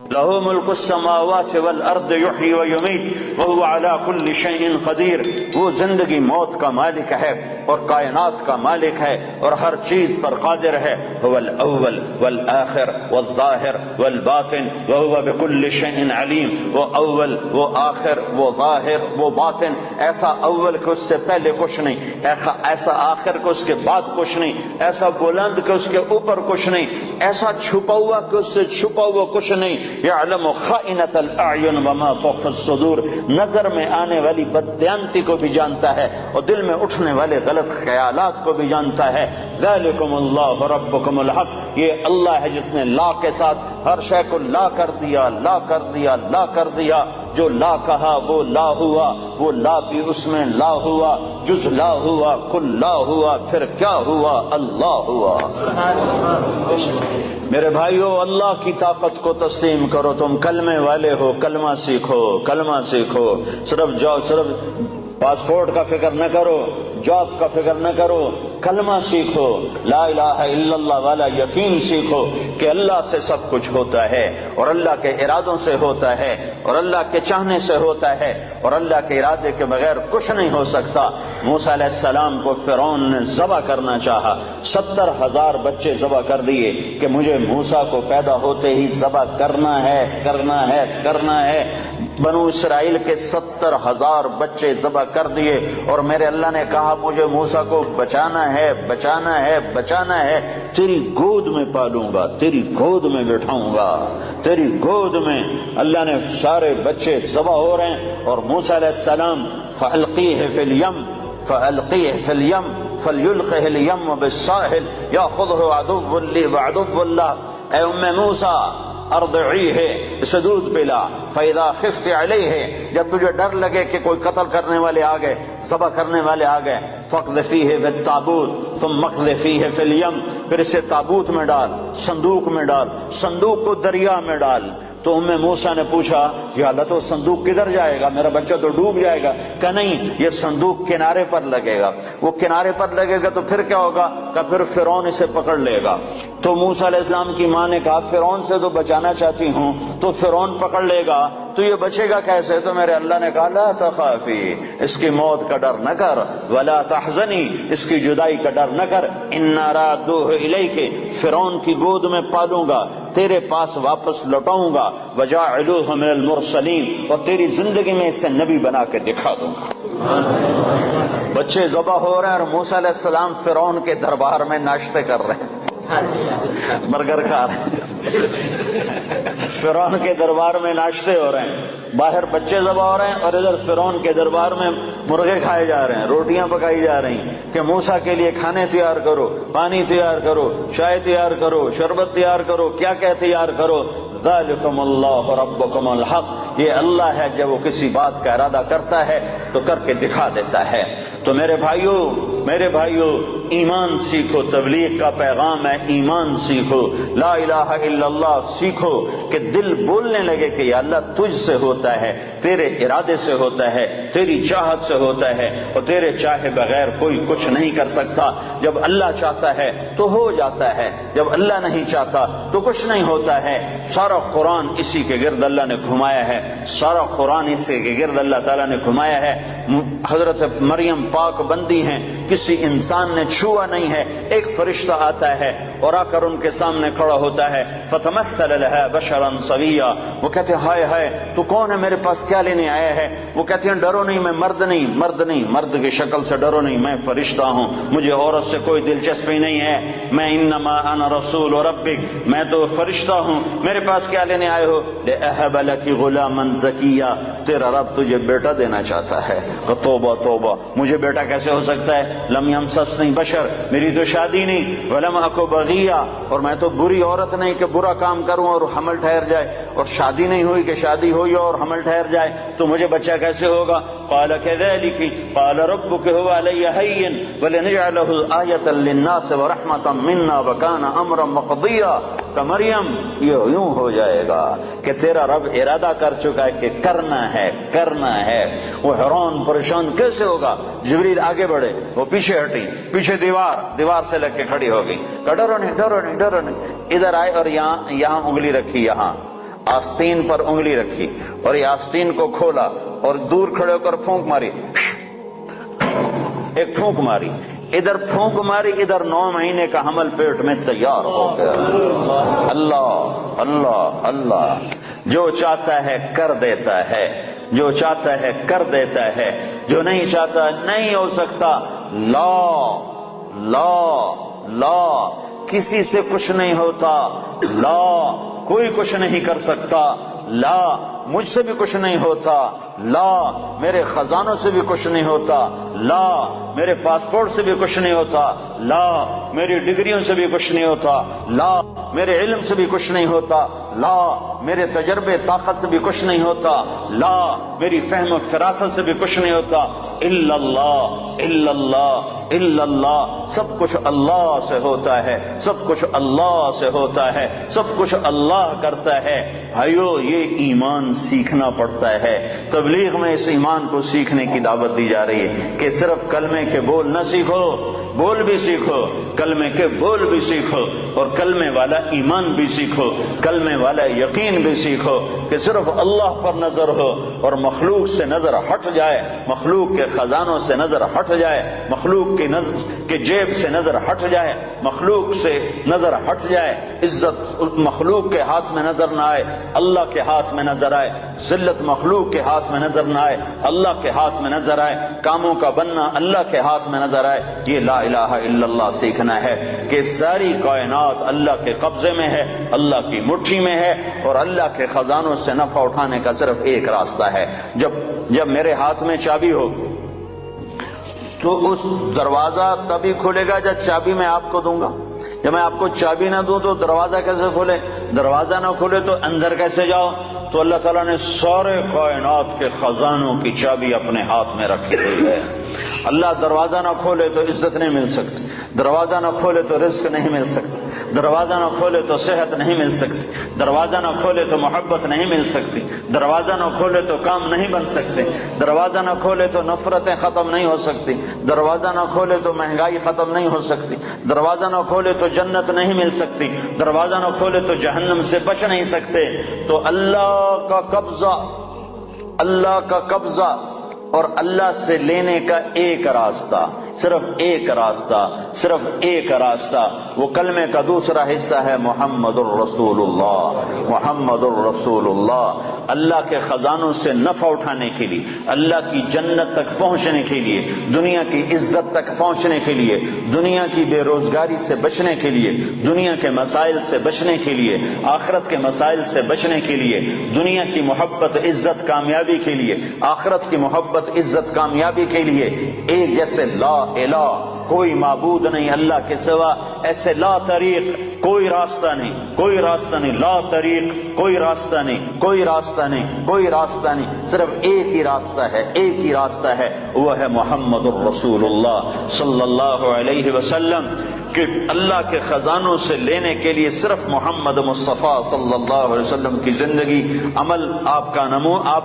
لہ ملک السماوات والارض یحیی ویمیت وہو علی کل شیء قدیر، وہ زندگی موت کا مالک ہے اور کائنات کا مالک ہے اور ہر چیز پر قادر ہے۔ هو الاول والآخر والظاہر والباطن وہو بکل شیء علیم، وہ اول، وہ آخر، وہ ظاہر، وہ باطن، ایسا اول کہ اس سے پہلے کچھ نہیں، ایسا آخر کہ اس کے بعد کچھ نہیں، ایسا بلند کہ اس کے اوپر کچھ نہیں، ایسا چھپا ہوا کہ اس سے چھپا ہوا کچھ نہیں۔ یعلم خائنۃ الاعین وما تخفی الصدور، نظر میں آنے والی بددیانتی کو بھی جانتا ہے اور دل میں اٹھنے والے غلط خیالات کو بھی جانتا ہے۔ ذالکم اللہ ربکم الحق، یہ اللہ ہے جس نے لا کے ساتھ ہر شے کو لا کر دیا، لا کر دیا، لا کر دیا۔ جو لا کہا وہ لا ہوا، وہ لا بھی اس میں لا ہوا، جز لا ہوا، کل لا ہوا، پھر کیا ہوا؟ اللہ ہوا۔ میرے بھائیو، اللہ کی طاقت کو تسلیم کرو۔ تم کلمے والے ہو، کلمہ سیکھو، کلمہ سیکھو۔ صرف پاسپورٹ کا فکر نہ کرو، جاب کا فکر نہ کرو، کلمہ سیکھو، لا الہ الا اللہ والا یقین سیکھو کہ اللہ سے سب کچھ ہوتا ہے اور اللہ کے ارادوں سے ہوتا ہے اور اللہ کے چاہنے سے ہوتا ہے اور اللہ کے ارادے کے بغیر کچھ نہیں ہو سکتا۔ موسیٰ علیہ السلام کو فرعون نے ذبح کرنا چاہا، 70,000 بچے ذبح کر دیے کہ مجھے موسیٰ کو پیدا ہوتے ہی ذبح کرنا ہے، کرنا ہے، کرنا ہے۔ بنو اسرائیل کے 70,000 بچے ذبح کر دیے اور میرے اللہ نے کہا مجھے موسیٰ کو بچانا ہے، بچانا ہے، بچانا ہے، تیری گود میں پالوں گا، تیری گود میں بٹھاؤں گا، تیری گود میں۔ اللہ نے سارے بچے ذبح ہو رہے ہیں اور موسیٰ علیہ السلام فَأَلْقِيهِ فِي الْيَمِّ فَأَلْقِيهِ فِي الْيَمِّ فَلْيُلْقِهِ الْيَمُّ بِالسَّاحِلِ يَأْخُذْهُ عَدُوٌّ لِّي وَعَدُوٌّ لَّهُ۔ اے موسیٰ ارضعیہ، اسے دودھ پلا، فَإِذَا خِفْتِ عَلَيْهِ، جب تجھے ڈر لگے کہ کوئی قتل کرنے والے آ گئے، ذبح کرنے والے آ گئے، فَاقْذِفِيهِ فِي التَّابُوتِ ثُمَّ اقْذِفِيهِ فِي الْيَمِّ، پھر اسے تابوت میں ڈال، صندوق میں ڈال، صندوق کو دریا میں ڈال۔ تو موسیٰ نے پوچھا یا اللہ تو صندوق کدھر جائے گا، میرا بچہ تو ڈوب جائے گا۔ کہ نہیں، یہ صندوق کنارے پر لگے گا، وہ کنارے پر لگے گا تو پھر کیا ہوگا؟ کہ پھر فرعون اسے پکڑ لے گا۔ تو موسیٰ علیہ السلام کی ماں نے کہا فرعون سے تو بچانا چاہتی ہوں، تو فرعون پکڑ لے گا تو یہ بچے گا کیسے؟ تو میرے اللہ نے کہا لا تخافی، اس کی موت کا ڈر نہ کر، ولا تحزنی، اس کی جدائی کا ڈر نہ کر، انا رادوہ الیک، فرعون کی گود میں پالوں گا، تیرے پاس واپس لوٹاؤں گا، وجاعلوہ من المرسلین، اور تیری زندگی میں اسے نبی بنا کے دکھا دوں گا۔ بچے ذبح ہو رہے ہیں اور موسیٰ علیہ السلام فرعون کے دربار میں ناشتے کر رہے ہیں، برگر کھا رہے ہیں، فرعون کے دربار میں ناشتے ہو رہے ہیں، باہر بچے ذبح ہو رہے ہیں اور ادھر فرعون کے دربار میں مرغے کھائے جا رہے ہیں، روٹیاں پکائی جا رہی ہیں کہ موسیٰ کے لیے کھانے تیار کرو، پانی تیار کرو، چائے تیار کرو، شربت تیار کرو، کیا کیا تیار کرو۔ ذالکم اللہ ربکم الحق، یہ اللہ ہے جب وہ کسی بات کا ارادہ کرتا ہے تو کر کے دکھا دیتا ہے۔ تو میرے بھائیو ایمان سیکھو، تبلیغ کا پیغام ہے ایمان سیکھو، لا الہ الا اللہ سیکھو کہ دل بولنے لگے کہ یا اللہ تجھ سے ہوتا ہے، تیرے ارادے سے ہوتا ہے، تیری چاہت سے ہوتا ہے اور تیرے چاہے بغیر کوئی کچھ نہیں کر سکتا۔ جب اللہ چاہتا ہے تو ہو جاتا ہے، جب اللہ نہیں چاہتا تو کچھ نہیں ہوتا ہے۔ سارا قرآن اسی کے گرد اللہ نے گھمایا ہے، سارا قرآن اسی کے گرد اللہ تعالیٰ نے گھمایا ہے۔ حضرت مریم پاک بندی ہیں، کسی انسان نے چھوا نہیں ہے، ایک فرشتہ آتا ہے اور آ کر ان کے سامنے کھڑا ہوتا ہے، فتمثل لها بشرا سویا، وہ کہتے ہیں ہائے ہائے تو کون ہے، میرے پاس کیا لینے آیا ہے؟ وہ کہتے ہیں ڈرو نہیں، میں مرد نہیں، مرد کی شکل سے ڈرو نہیں، میں فرشتہ ہوں، مجھے عورت سے کوئی دلچسپی نہیں ہے، میں انما انا رسول ربک، میں تو فرشتہ ہوں، میرے پاس کیا لینے آئے ہو؟ لأہب لک غلاما زکیا، تیرا رب تجھے بیٹا دینا چاہتا ہے۔ توبہ توبہ، مجھے بیٹا کیسے ہو سکتا ہے؟ لم یمسسنی بشر، میری تو شادی نہیں، ولم اکو بغیہ، اور میں تو بری عورت نہیں کہ برا کام کروں اور حمل ٹھہر جائے، اور شادی نہیں ہوئی کہ شادی ہوئی اور حمل ٹھہر جائے، تو مجھے بچہ کیسے ہوگا؟ قال كذلك قال ربك هو علي هين ولنجعله آية للناس ورحمة منا وكان امرا مقضيا۔ کہ مریم یہ یوں ہو جائے گا کہ تیرا رب ارادہ کر چکا ہے کہ کرنا ہے۔ وہ حیران پریشان کیسے ہوگا؟ جبریل آگے بڑھے، وہ پیچھے ہٹی، پیچھے دیوار سے لگ کے کھڑی ہو گئی، ڈرو نہیں، ادھر آئے اور یہاں انگلی رکھی، یہاں آستین پر انگلی رکھی اور یہ آستین کو کھولا اور دور کھڑے ہو کر پھونک ماری، ایک پھونک ماری، ادھر پھونک ماری، ادھر 9 مہینے کا حمل پیٹ میں تیار ہو گیا۔ اللہ اللہ اللہ، جو چاہتا ہے کر دیتا ہے، جو چاہتا ہے کر دیتا ہے، جو نہیں چاہتا نہیں ہو سکتا۔ لا لا لا، کسی سے کچھ نہیں ہوتا، لا کوئی کچھ نہیں کر سکتا، لا مجھ سے بھی کچھ نہیں ہوتا، لا میرے خزانوں سے بھی کچھ نہیں ہوتا، لا میرے پاسپورٹ سے بھی کچھ نہیں ہوتا، لا میری ڈگریوں سے بھی کچھ نہیں ہوتا، لا میرے علم سے بھی کچھ نہیں ہوتا، لا میرے تجربے طاقت سے بھی کچھ نہیں ہوتا، لا میری فہم و فراست سے بھی کچھ نہیں ہوتا، الا اللہ الا اللہ الا اللہ، سب کچھ اللہ سے ہوتا ہے، سب کچھ اللہ سے ہوتا ہے، سب کچھ اللہ کرتا ہے۔ بھائیو یہ ایمان سیکھنا پڑتا ہے، تبلیغ میں اس ایمان کو سیکھنے کی دعوت دی جا رہی ہے کہ صرف کلمے کے بول نہ سیکھو، بول بھی سیکھو، کلمے کے بول بھی سیکھو، اور کلمے والا ایمان بھی سیکھو، کلمے والا یقین بھی سیکھو کہ صرف اللہ پر نظر ہو اور مخلوق سے نظر ہٹ جائے، مخلوق کے خزانوں سے نظر ہٹ جائے، مخلوق کی جیب سے نظر ہٹ جائے، مخلوق سے نظر ہٹ جائے، عزت مخلوق کے ہاتھ میں نظر نہ آئے، اللہ کے ہاتھ میں نظر آئے، ذلت مخلوق کے ہاتھ میں نظر نہ آئے، اللہ کے ہاتھ میں نظر آئے، کاموں کا بننا اللہ کے ہاتھ میں نظر آئے۔ یہ لا الہ الا اللہ سیکھنا ہے کہ ساری کائنات اللہ کے قبضے میں ہے، اللہ کی مٹھی میں ہے، اور اللہ کے خزانوں سے نفع اٹھانے کا صرف ایک راستہ ہے۔ جب میرے ہاتھ میں چابی ہو تو اس دروازہ تبھی کھلے گا جب چابی میں آپ کو دوں گا۔ جب میں آپ کو چابی نہ دوں تو دروازہ کیسے کھلے؟ دروازہ نہ کھلے تو اندر کیسے جاؤ؟ تو اللہ تعالیٰ نے سارے کائنات کے خزانوں کی چابی اپنے ہاتھ میں رکھی ہوئی ہے۔ اللہ دروازہ نہ کھولے تو عزت نہیں مل سکتی، دروازہ نہ کھولے تو رزق نہیں مل سکتا، دروازہ نہ کھولے تو صحت نہیں مل سکتی، دروازہ نہ کھولے تو محبت نہیں مل سکتی، دروازہ نہ کھولے تو کام نہیں بن سکتے، دروازہ نہ کھولے تو نفرتیں ختم نہیں ہو سکتی، دروازہ نہ کھولے تو مہنگائی ختم نہیں ہو سکتی، دروازہ نہ کھولے تو جنت نہیں مل سکتی، دروازہ نہ کھولے تو جہنم سے بچ نہیں سکتے۔ تو اللہ کا قبضہ اور اللہ سے لینے کا ایک راستہ، صرف ایک راستہ، صرف ایک راستہ، وہ کلمے کا دوسرا حصہ ہے محمد الرسول اللہ، محمد الرسول اللہ۔ اللہ کے خزانوں سے نفع اٹھانے کے لیے، اللہ کی جنت تک پہنچنے کے لیے، دنیا کی عزت تک پہنچنے کے لیے، دنیا کی بے روزگاری سے بچنے کے لیے، دنیا کے مسائل سے بچنے کے لیے، آخرت کے مسائل سے بچنے کے لیے، دنیا کی محبت عزت کامیابی کے لیے، آخرت کی محبت عزت کامیابی کے لیے، ایک جیسے لا الہ کوئی معبود نہیں اللہ کے سوا، ایسے لا طریق کوئی راستہ نہیں، کوئی راستہ نہیں، لا طریق کوئی راستہ نہیں، کوئی راستہ نہیں، کوئی راستہ نہیں، صرف ایک ہی راستہ ہے، ایک ہی راستہ ہے، وہ ہے محمد الرسول اللہ صلی اللہ علیہ وسلم۔ کہ اللہ کے خزانوں سے لینے کے لیے صرف محمد مصطفیٰ صلی اللہ علیہ وسلم کی زندگی عمل، آپ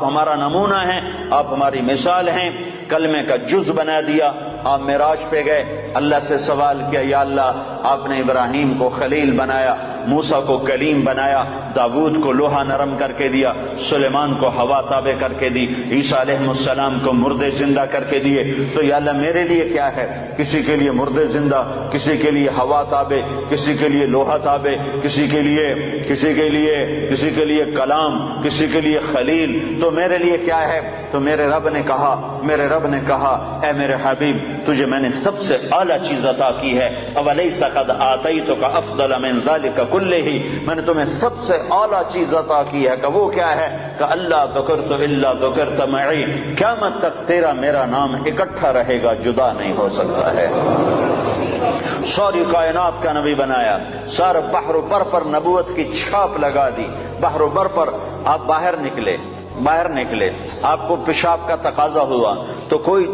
ہمارا نمونہ ہیں، آپ ہماری مثال ہیں۔ کلمے کا جز بنا دیا، آپ معراج پہ گئے، اللہ سے سوال کیا، یا اللہ آپ نے ابراہیم کو خلیل بنایا، موسیٰ کو کلیم بنایا، داود کو لوہا نرم کر کے دیا، سلیمان کو ہوا تابع کر کے دی، عیسیٰ علیہ السلام کو مردے زندہ کر کے دیے، تو یا اللہ میرے لیے کیا ہے؟ کسی کے لیے مردے زندہ، کسی کے لیے ہوا تابع، کسی کے لیے لوہا تابع، کسی کے لیے کلام، کسی کے لیے خلیل، تو میرے لیے کیا ہے؟ تو میرے رب نے کہا اے میرے حبیب تجھے میں نے سب سے اعلیٰ چیز عطا کی ہے، اولیس قد آتیتک افضل من ذلک کلہ، میں نے تمہیں سب سے اعلیٰ چیز عطا کی ہے، کہ وہ کیا ہے؟ کہ اللہ ذکرت الا ذکرت معی، قیامت تک تیرا میرا نام اکٹھا رہے گا، جدا نہیں ہو سکتا ہے۔ ساری کائنات کا نبی بنایا، سارے بحر و بر پر نبوت کی چھاپ لگا دی، بحر و بر پر آپ باہر نکلے، آپ کو پیشاب کا تقاضا ہوا تو کوئی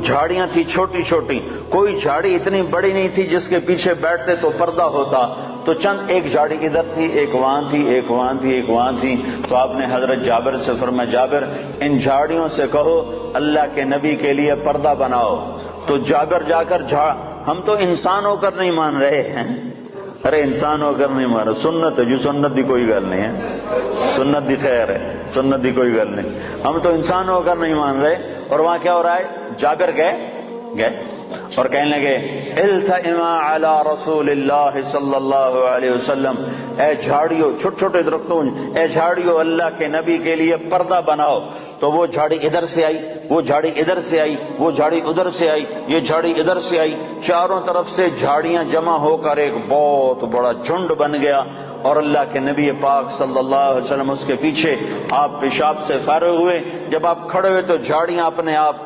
جھاڑیاں تھی چھوٹی چھوٹی، کوئی جھاڑی اتنی بڑی نہیں تھی جس کے پیچھے بیٹھتے تو پردہ ہوتا، تو چند ایک جھاڑی ادھر تھی، ایک وہاں تھی، ایک وہاں تھی، ایک وہاں تھی، تو آپ نے حضرت جابر سے فرمایا جابر ان جھاڑیوں سے کہو اللہ کے نبی کے لیے پردہ بناؤ، تو جابر جا کر ہم تو انسان ہو کر نہیں مان رہے ہیں، ارے انسان ہو کر نہیں مارا، سنت ہے جو سنت دی کوئی گل نہیں ہے، سنت دی خیر ہے، سنت دی کوئی گل نہیں. ہم تو انسان ہو کر نہیں مان رہے. اور وہاں کیا ہو رہا ہے؟ جابر گئے اور کہنے لگے التئما علی رسول اللہ صلی اللہ علیہ وسلم، اے جھاڑیوں، چھوٹے چھوٹے درختوں، اے جھاڑیوں اللہ کے نبی کے لیے پردہ بناؤ. تو وہ جھاڑی ادھر سے آئی، وہ جھاڑی ادھر سے آئی، وہ جھاڑی ادھر سے آئی، یہ جھاڑی ادھر سے آئی، چاروں طرف سے جھاڑیاں جمع ہو کر ایک بہت بڑا جھنڈ بن گیا. اور اللہ کے نبی پاک صلی اللہ علیہ وسلم اس کے پیچھے، آپ پیشاب سے فارغ ہوئے، جب آپ کھڑے ہوئے تو جھاڑیاں اپنے آپ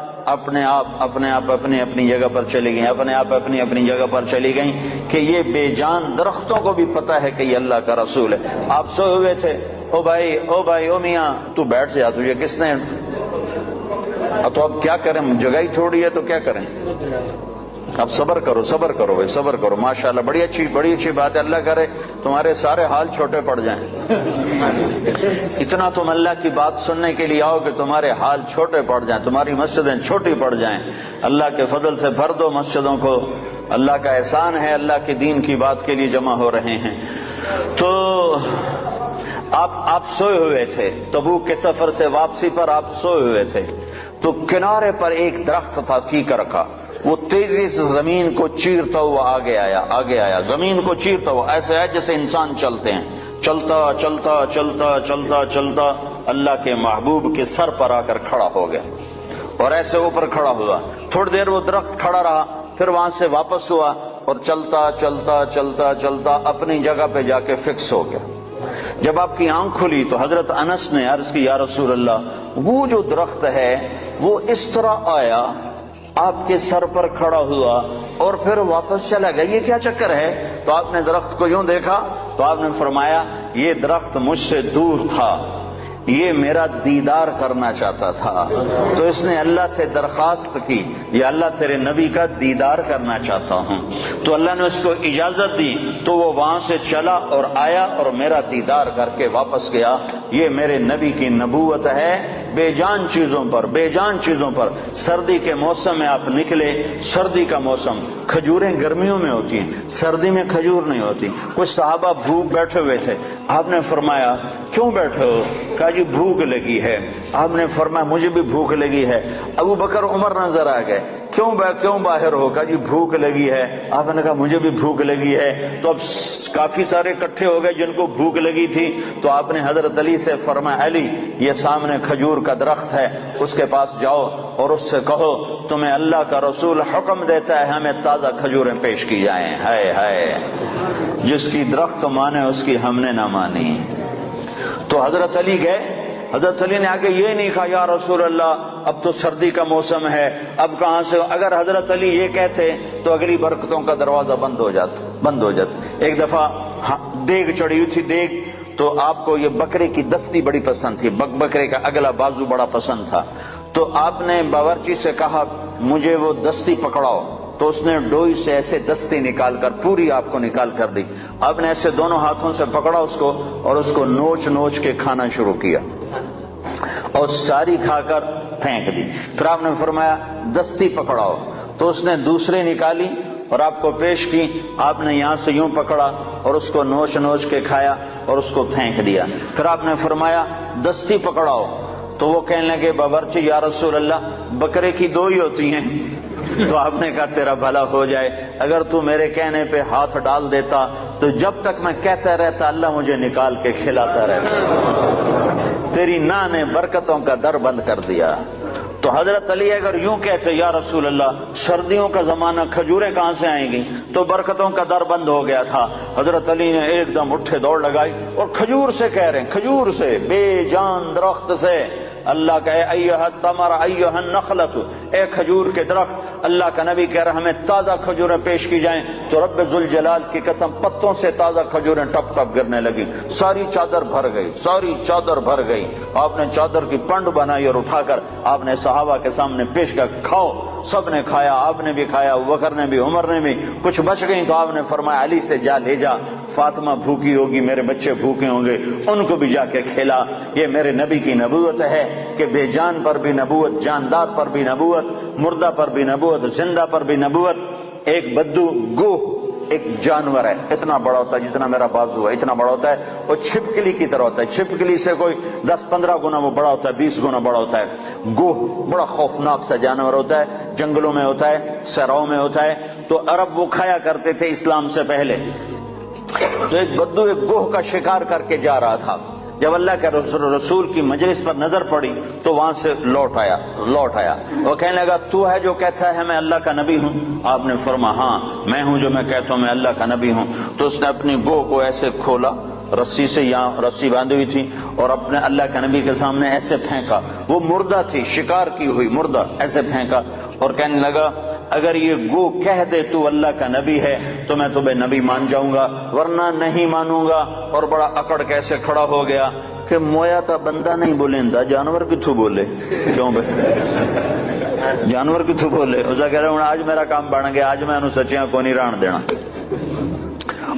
اپنی اپنی جگہ پر چلی گئیں، اپنے آپ اپنی اپنی جگہ پر چلی گئیں کہ یہ بے جان درختوں کو بھی پتہ ہے کہ یہ اللہ کا رسول ہے. آپ سوئے ہوئے تھے، او بھائی او میاں تو بیٹھ جا، تجھے کس نے؟ تو اب کیا کریں، جگہ ہی تھوڑی ہے تو کیا کریں؟ اب صبر کرو بھائی، صبر کرو. ماشاءاللہ بڑی اچھی بات ہے. اللہ کرے تمہارے سارے حال چھوٹے پڑ جائیں. اتنا تم اللہ کی بات سننے کے لیے آؤ کہ تمہارے حال چھوٹے پڑ جائیں، تمہاری مسجدیں چھوٹی پڑ جائیں. اللہ کے فضل سے بھر دو مسجدوں کو. اللہ کا احسان ہے، اللہ کے دین کی بات کے لیے جمع ہو رہے ہیں. تو آپ سوئے ہوئے تھے، تبوک کے سفر سے واپسی پر آپ سوئے ہوئے تھے. تو کنارے پر ایک درخت تھا کیکر کا، وہ تیزی سے زمین کو چیرتا ہوا آگے آیا، زمین کو چیرتا ہوا. ایسے ہے جیسے انسان چلتے ہیں، چلتا اللہ کے محبوب کے سر پر آ کر کھڑا ہو گیا اور ایسے اوپر کھڑا ہوا. تھوڑی دیر وہ درخت کھڑا رہا، پھر وہاں سے واپس ہوا اور چلتا اپنی جگہ پہ جا کے فکس ہو گیا. جب آپ کی آنکھ کھلی تو حضرت انس نے عرض کی، یا رسول اللہ، وہ جو درخت ہے وہ اس طرح آیا، آپ کے سر پر کھڑا ہوا اور پھر واپس چلا گیا، یہ کیا چکر ہے؟ تو آپ نے درخت کو یوں دیکھا تو آپ نے فرمایا یہ درخت مجھ سے دور تھا، یہ میرا دیدار کرنا چاہتا تھا. تو اس نے اللہ سے درخواست کی، یا اللہ تیرے نبی کا دیدار کرنا چاہتا ہوں. تو اللہ نے اس کو اجازت دی تو وہ وہاں سے چلا اور آیا اور میرا دیدار کر کے واپس گیا. یہ میرے نبی کی نبوت ہے. بے جان چیزوں پر سردی کے موسم میں آپ نکلے، سردی کا موسم، کھجوریں گرمیوں میں ہوتی ہیں، سردی میں کھجور نہیں ہوتی. کچھ صحابہ بھوک بیٹھے ہوئے تھے، آپ نے فرمایا کیوں بیٹھے ہو؟ کہا جی بھوک لگی ہے. آپ نے فرمایا مجھے بھی بھوک لگی ہے. ابو بکر عمر نظر آ گئے، کیوں باہر ہو؟ کہا جی بھوک لگی ہے. آپ نے کہا مجھے بھی بھوک لگی ہے. تو اب کافی سارے اکٹھے ہو گئے جن کو بھوک لگی تھی. تو آپ نے حضرت علی سے فرمایا، علی یہ سامنے کھجور کا درخت ہے، اس کے پاس جاؤ اور اس سے کہو تمہیں اللہ کا رسول حکم دیتا ہے ہمیں تازہ کھجوریں پیش کی جائیں. ہائے جس کی درخت مانے اس کی ہم نے نہ مانی. تو حضرت علی گئے. حضرت علی نے آگے یہ نہیں کہا یا رسول اللہ اب تو سردی کا موسم ہے، اب کہاں سے؟ اگر حضرت علی یہ کہتے تو اگلی برکتوں کا دروازہ بند ہو جاتا. ایک دفعہ دیگ چڑھی ہوئی تھی، دیگ تو آپ کو یہ بکرے کی دستی بڑی پسند تھی، بکرے کا اگلا بازو بڑا پسند تھا. تو آپ نے باورچی سے کہا مجھے وہ دستی پکڑاؤ. تو اس نے ڈوئی سے ایسے دستی نکال کر پوری آپ کو نکال کر دی. آپ نے ایسے دونوں ہاتھوں سے پکڑا اس کو اور اس کو نوچ کے کھانا شروع کیا اور ساری کھا کر پھینک دی. پھر آپ نے فرمایا دستی پکڑاؤ. تو اس نے دوسری نکالی اور آپ کو پیش کی. آپ نے یہاں سے یوں پکڑا اور اس کو نوچ کے کھایا اور اس کو پھینک دیا. پھر آپ نے فرمایا دستی پکڑاؤ. تو وہ کہنے لگے باورچی یا رسول اللہ بکرے کی دو ہی ہوتی ہیں. تو آپ نے کہا تیرا بھلا ہو جائے، اگر تو میرے کہنے پہ ہاتھ ڈال دیتا تو جب تک میں کہتا رہتا اللہ مجھے نکال کے کھلاتا رہتا. تیری نا نے برکتوں کا در بند کر دیا. تو حضرت علی اگر یوں کہتے یا رسول اللہ سردیوں کا زمانہ کھجوریں کہاں سے آئیں گی، تو برکتوں کا در بند ہو گیا تھا. حضرت علی نے ایک دم اٹھے دوڑ لگائی اور کھجور سے کہہ رہے ہیں، کھجور سے، بے جان درخت سے اللہ کا ایھا التمر ایھا النخلۃ، اے کھجور کے درخت. اللہ کا نبی کہہ رہا ہمیں تازہ کھجوریں پیش کی جائیں. تو رب ذوالجلال کی قسم پتوں سے تازہ کھجوریں ٹپ ٹپ گرنے لگی. ساری چادر بھر گئی. آپ نے چادر کی پنڈ بنائی اور اٹھا کر آپ نے صحابہ کے سامنے پیش کیا، کھاؤ. سب نے کھایا، آپ نے بھی کھایا، ابوبکر نے بھی، عمر نے بھی. کچھ بچ گئی تو آپ نے فرمایا علی سے جا لے جا، فاطمہ بھوکی ہوگی، میرے بچے بھوکے ہوں گے، ان کو بھی جا کے کھلا. یہ میرے نبی کی نبوت ہے کہ بے جان پر بھی نبوت، جاندار پر بھی نبوت، مردہ پر بھی نبوت، زندہ پر بھی نبوت. ایک بدو گوہ ایک جانور ہے، اتنا بڑا ہوتا ہے جتنا میرا بازو ہے، اتنا بڑا ہوتا ہے، وہ چھپکلی کی طرح ہوتا ہے، چھپکلی سے کوئی 10-15 گنا وہ بڑا ہوتا ہے، 20 گنا بڑا ہوتا ہے۔ گوہ بڑا خوفناک سا جانور ہوتا ہے، جنگلوں میں ہوتا ہے، صحراؤں میں ہوتا ہے، تو عرب وہ کھایا کرتے تھے اسلام سے پہلے۔ تو ایک بدو ایک گوہ کا شکار کر کے جا رہا تھا، جب اللہ کے رسول کی مجلس پر نظر پڑی تو وہاں سے لوٹ آیا۔ وہ کہنے لگا تو ہے جو کہتا ہے میں اللہ کا نبی ہوں؟ آپ نے فرمایا ہاں میں ہوں جو میں کہتا ہوں میں اللہ کا نبی ہوں۔ تو اس نے اپنی گو کو ایسے کھولا، رسی سے یہاں رسی باندھی ہوئی تھی، اور اپنے اللہ کے نبی کے سامنے ایسے پھینکا، وہ مردہ تھی شکار کی ہوئی مردہ، ایسے پھینکا اور کہنے لگا اگر یہ گو کہہ دے تو اللہ کا نبی ہے تو میں تمہیں نبی مان جاؤں گا، ورنہ نہیں مانوں گا۔ اور بڑا اکڑ کیسے کھڑا ہو گیا کہ مویا تا بندہ نہیں بولیندا، جانور کتھوں بولے؟ کیوں بھائی جانور کتھوں بولے؟ اسے کہہ رہے ہوں آج میرا کام بن گیا، آج میں انہوں سچیاں کو نہیں ران دینا،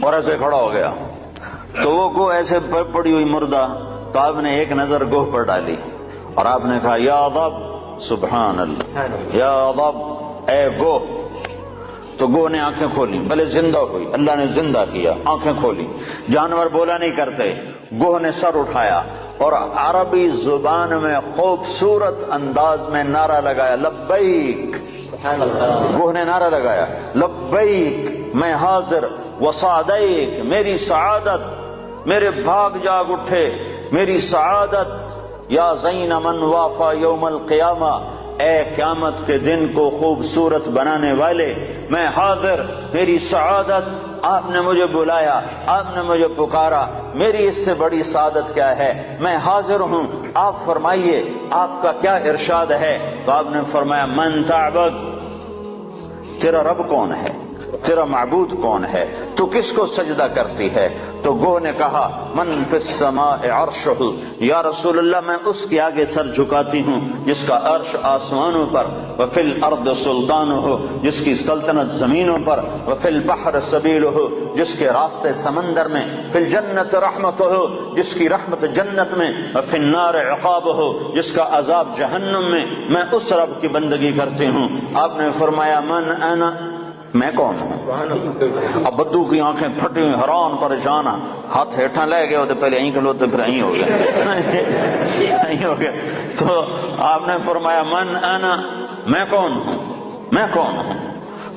اور ایسے کھڑا ہو گیا۔ تو وہ گو ایسے پڑی ہوئی مردہ، تو آپ نے ایک نظر گوہ پر ڈالی اور آپ نے کہا یا ضب، سبحان اللہ، یا ضب اے گو۔ تو گو نے آنکھیں کھولی، بھلے زندہ ہوئی، اللہ نے زندہ کیا، آنکھیں کھولی، جانور بولا نہیں کرتے۔ گوہ نے سر اٹھایا اور عربی زبان میں خوبصورت انداز میں نعرہ لگایا لبیک۔ گوہ نے نعرہ لگایا لبیک میں حاضر، وسعدیک میری سعادت، میرے بھاگ جاگ اٹھے میری سعادت، یا زین من وافا یوم القیامہ، اے قیامت کے دن کو خوبصورت بنانے والے، میں حاضر، میری سعادت، آپ نے مجھے بلایا، آپ نے مجھے پکارا، میری اس سے بڑی سعادت کیا ہے، میں حاضر ہوں، آپ فرمائیے آپ کا کیا ارشاد ہے؟ تو آپ نے فرمایا من تعبد، تیرا رب کون ہے، تیرا معبود کون ہے، تو کس کو سجدہ کرتی ہے؟ تو گوہ نے کہا من فی السماء عرشہ، یا رسول اللہ میں اس کے آگے سر جھکاتی ہوں جس کا عرش آسمانوں پر، وفی الارض سلطانہ، جس کی سلطنت زمینوں پر، وفی البحر سبیلہ، جس کے راستے سمندر میں، فی الجنت رحمتہ، جس کی رحمت جنت میں، وفی النار عقابہ، جس کا عذاب جہنم میں، میں اس رب کی بندگی کرتی ہوں۔ آپ نے فرمایا من انا، میں کون ہوں؟ اب بدو کی آنکھیں پھٹی ہوئی، حیران پریشان، ہاتھ ہیٹھاں لے گئے ہوتے، پہلے یہیں کھلوتے پھر یہیں ہو گئے۔ تو آپ نے فرمایا من انا، میں کون ہوں، میں کون ہوں؟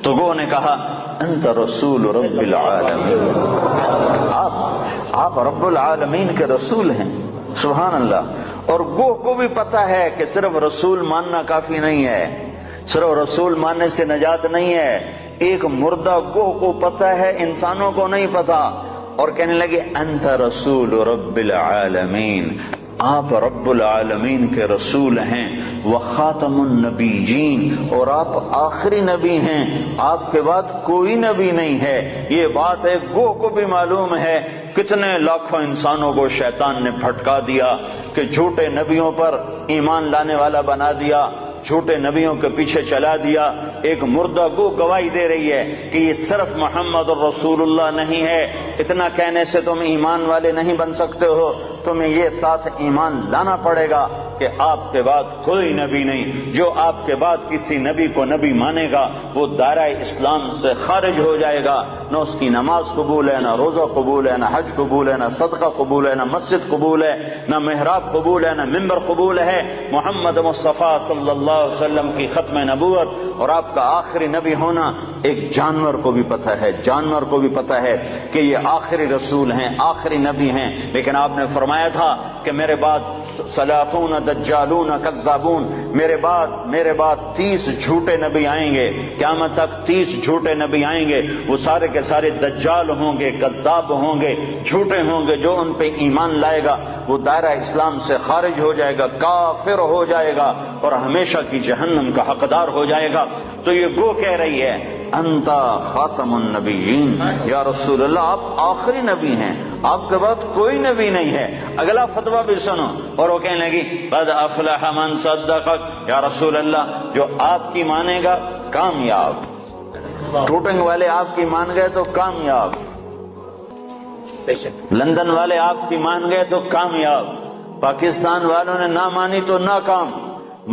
تو گو نے کہا انت رسول رب العالمین، آپ رب العالمین کے رسول ہیں، سبحان اللہ۔ اور گو کو بھی پتا ہے کہ صرف رسول ماننا کافی نہیں ہے، صرف رسول ماننے سے نجات نہیں ہے، ایک مردہ گوہ کو پتہ ہے، انسانوں کو نہیں پتا، اور کہنے لگے انت رسول رب العالمین، آپ رب العالمین کے رسول ہیں، وخاتم النبیین، اور آپ آخری نبی ہیں، آپ کے بعد کوئی نبی نہیں ہے۔ یہ بات ایک گوہ کو بھی معلوم ہے۔ کتنے لاکھوں انسانوں کو شیطان نے بھٹکا دیا کہ جھوٹے نبیوں پر ایمان لانے والا بنا دیا، جھوٹے نبیوں کے پیچھے چلا دیا۔ ایک مردہ گو گواہی دے رہی ہے کہ یہ صرف محمد الرسول اللہ نہیں ہے، اتنا کہنے سے تم ایمان والے نہیں بن سکتے ہو، تمہیں یہ ساتھ ایمان لانا پڑے گا کہ آپ کے بعد کوئی نبی نہیں۔ جو آپ کے بعد کسی نبی کو نبی مانے گا وہ دائرہ اسلام سے خارج ہو جائے گا، نہ اس کی نماز قبول ہے، نہ روزہ قبول ہے، نہ حج قبول ہے، نہ صدقہ قبول ہے، نہ مسجد قبول ہے، نہ محراب قبول ہے، نہ ممبر قبول ہے۔ محمد مصطفیٰ صلی اللہ علیہ وسلم کی ختم نبوت اور آپ کا آخری نبی ہونا ایک جانور کو بھی پتہ ہے، جانور کو بھی پتہ ہے کہ یہ آخری رسول ہیں، آخری نبی ہیں۔ لیکن آپ نے فرمایا تھا کہ میرے بعد سلاطون دجالون کذابون، میرے بعد 30 جھوٹے نبی آئیں گے، قیامت تک 30 جھوٹے نبی آئیں گے، وہ سارے کے سارے دجال ہوں گے، کذاب ہوں گے، جھوٹے ہوں گے۔ جو ان پہ ایمان لائے گا وہ دائرہ اسلام سے خارج ہو جائے گا، کافر ہو جائے گا اور ہمیشہ کی جہنم کا حقدار ہو جائے گا۔ تو یہ گو کہہ رہی ہے انت خاتم النبیین، یا رسول اللہ آپ آخری نبی ہیں، آپ کے بعد کوئی نبی نہیں ہے۔ اگلا فتویٰ بھی سنو، اور وہ کہنے لگی قد افلح من صدقک، یا رسول اللہ جو آپ کی مانے گا کامیاب، ٹوٹنگ والے آپ کی مان گئے تو کامیاب، لندن والے آپ کی مان گئے تو کامیاب، پاکستان والوں نے نہ مانی تو ناکام،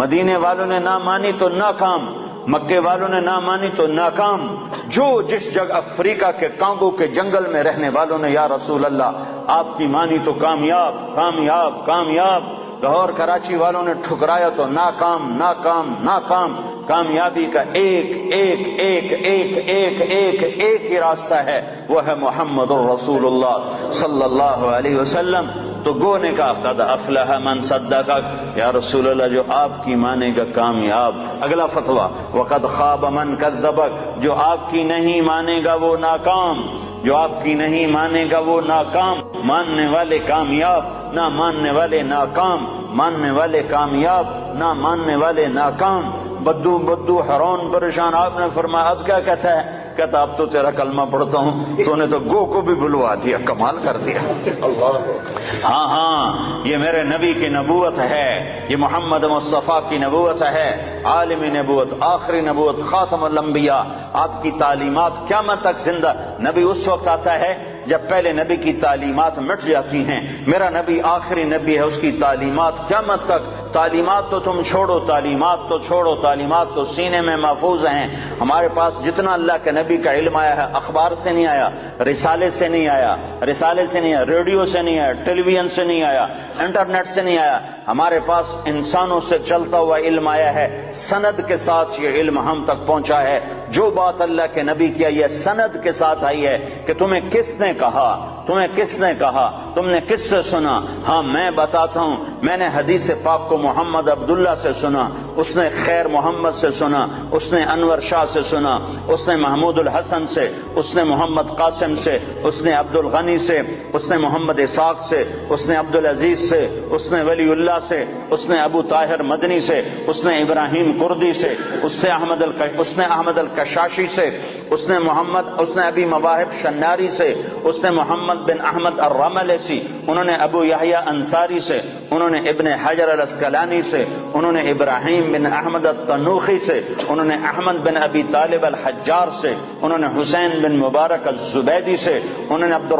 مدینے والوں نے نہ مانی تو ناکام، مکے والوں نے نہ مانی تو ناکام، جو جس جگہ افریقہ کے کانگو کے جنگل میں رہنے والوں نے یا رسول اللہ آپ کی مانی تو کامیاب کامیاب کامیاب، لاہور کراچی والوں نے ٹھکرایا تو ناکام ناکام ناکام۔ کامیابی کا ایک ایک ایک ایک ایک ایک ایک ہی راستہ ہے، وہ ہے محمد الرسول اللہ صلی اللہ علیہ وسلم۔ تو گو نے کہا قد افلح من صدقک، یا رسول اللہ جو آپ کی مانے گا کامیاب۔ اگلا فتویٰ وقد خاب من کذبک، جو آپ کی نہیں مانے گا وہ ناکام، جو آپ کی نہیں مانے گا وہ ناکام۔ ماننے والے کامیاب، نہ ماننے والے ناکام، ماننے والے کامیاب، نہ ماننے والے ناکام۔ بدو بدو حیران پریشان، آپ نے فرمایا اب کیا کہتا ہے؟ کہتا اب تو تیرا کلمہ پڑھتا ہوں، تو نے تو گو کو بھی بلوا دیا، کمال کر دیا۔ ہاں ہاں یہ میرے نبی کی نبوت ہے، یہ محمد مصطفیٰ کی نبوت ہے، عالمی نبوت، آخری نبوت، خاتم الانبیاء۔ آپ کی تعلیمات قیامت تک زندہ۔ نبی اس وقت آتا ہے جب پہلے نبی کی تعلیمات مٹ جاتی ہیں۔ میرا نبی آخری نبی ہے، اس کی تعلیمات قیامت تک۔ تعلیمات تو تم چھوڑو، تعلیمات تو چھوڑو، تعلیمات تو سینے میں محفوظ ہیں۔ ہمارے پاس جتنا اللہ کے نبی کا علم آیا ہے اخبار سے نہیں آیا، رسالے سے نہیں آیا، رسالے سے نہیں آیا، ریڈیو سے نہیں آیا، ٹیلی ویژن سے نہیں آیا، انٹرنیٹ سے نہیں آیا۔ ہمارے پاس انسانوں سے چلتا ہوا علم آیا ہے، سند کے ساتھ یہ علم ہم تک پہنچا ہے۔ جو بات اللہ کے نبی کیا یہ سند کے ساتھ آئی ہے کہ تمہیں کس نے کہا، تمہیں کس نے کہا، تم نے کس سے سنا؟ ہاں میں بتاتا ہوں، میں نے حدیث پاک کو محمد عبداللہ سے سنا، اس نے خیر محمد سے سنا، اس نے انور شاہ سے سنا، اس نے محمود الحسن سے، اس نے محمد قاسم سے، اس نے عبد الغنی سے، اس نے محمد اسحاق سے، اس نے عبد العزیز سے، اس نے ولی اللہ سے، اس نے ابو طاہر مدنی سے، اس نے ابراہیم کردی سے، اس نے احمد الکشاشی سے، اس نے ابی مواہب شناری سے، اس نے محمد بن احمد الرملسی، انہوں نے ابو یحییٰ انصاری سے، انہوں نے ابن حجر الاسقلانی سے، انہوں نے ابراہیم بن احمد التنوخی سے، انہوں نے احمد بن ابی طالب الحجار سے، انہوں نے حسین بن مبارک الزبیدی سے، انہوں نے عبد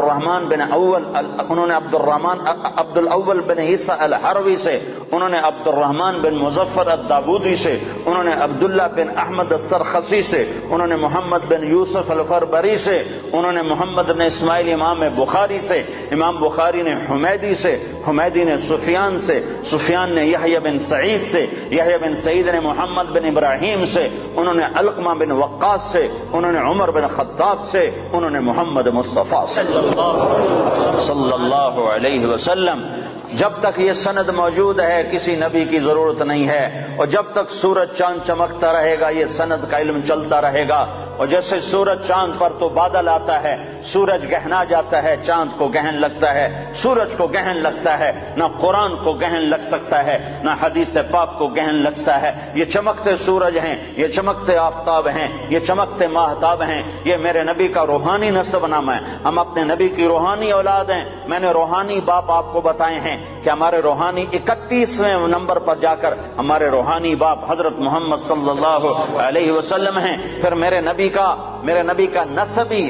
الاول بن عیسیٰ الحروی سے، انہوں نے عبد الرحمن بن مظفر الداودی سے، انہوں نے عبداللہ بن احمد السرخسی سے، انہوں نے محمد بن یوسف الفربری سے، انہوں نے محمد بن اسماعیل امام بخاری سے، امام بخاری نے حمیدی سے، حمیدی نے سفیان سے، سفیان نے یحییٰ بن سعید سے، یحییٰ بن سعید نے محمد بن ابراہیم سے، انہوں نے علقمہ بن وقاص سے، انہوں نے عمر بن خطاب سے، انہوں نے محمد مصطفیٰ صلی اللہ علیہ وسلم۔ جب تک یہ سند موجود ہے کسی نبی کی ضرورت نہیں ہے، اور جب تک سورج چاند چمکتا رہے گا یہ سند کا علم چلتا رہے گا۔ اور جیسے سورج چاند پر تو بادل آتا ہے، سورج گہنا جاتا ہے، چاند کو گہن لگتا ہے، سورج کو گہن لگتا ہے، نہ قرآن کو گہن لگ سکتا ہے، نہ حدیث پاک کو گہن لگتا ہے۔ یہ چمکتے سورج ہیں، یہ چمکتے آفتاب ہیں، یہ چمکتے ماہتاب ہیں، یہ میرے نبی کا روحانی نسب نامہ ہے۔ ہم اپنے نبی کی روحانی اولاد ہیں۔ میں نے روحانی باپ آپ کو بتائے ہیں کہ ہمارے روحانی 31ویں نمبر پر جا کر ہمارے روحانی باپ حضرت محمد صلی اللہ علیہ وسلم ہیں۔ پھر میرے نبی کا نسبی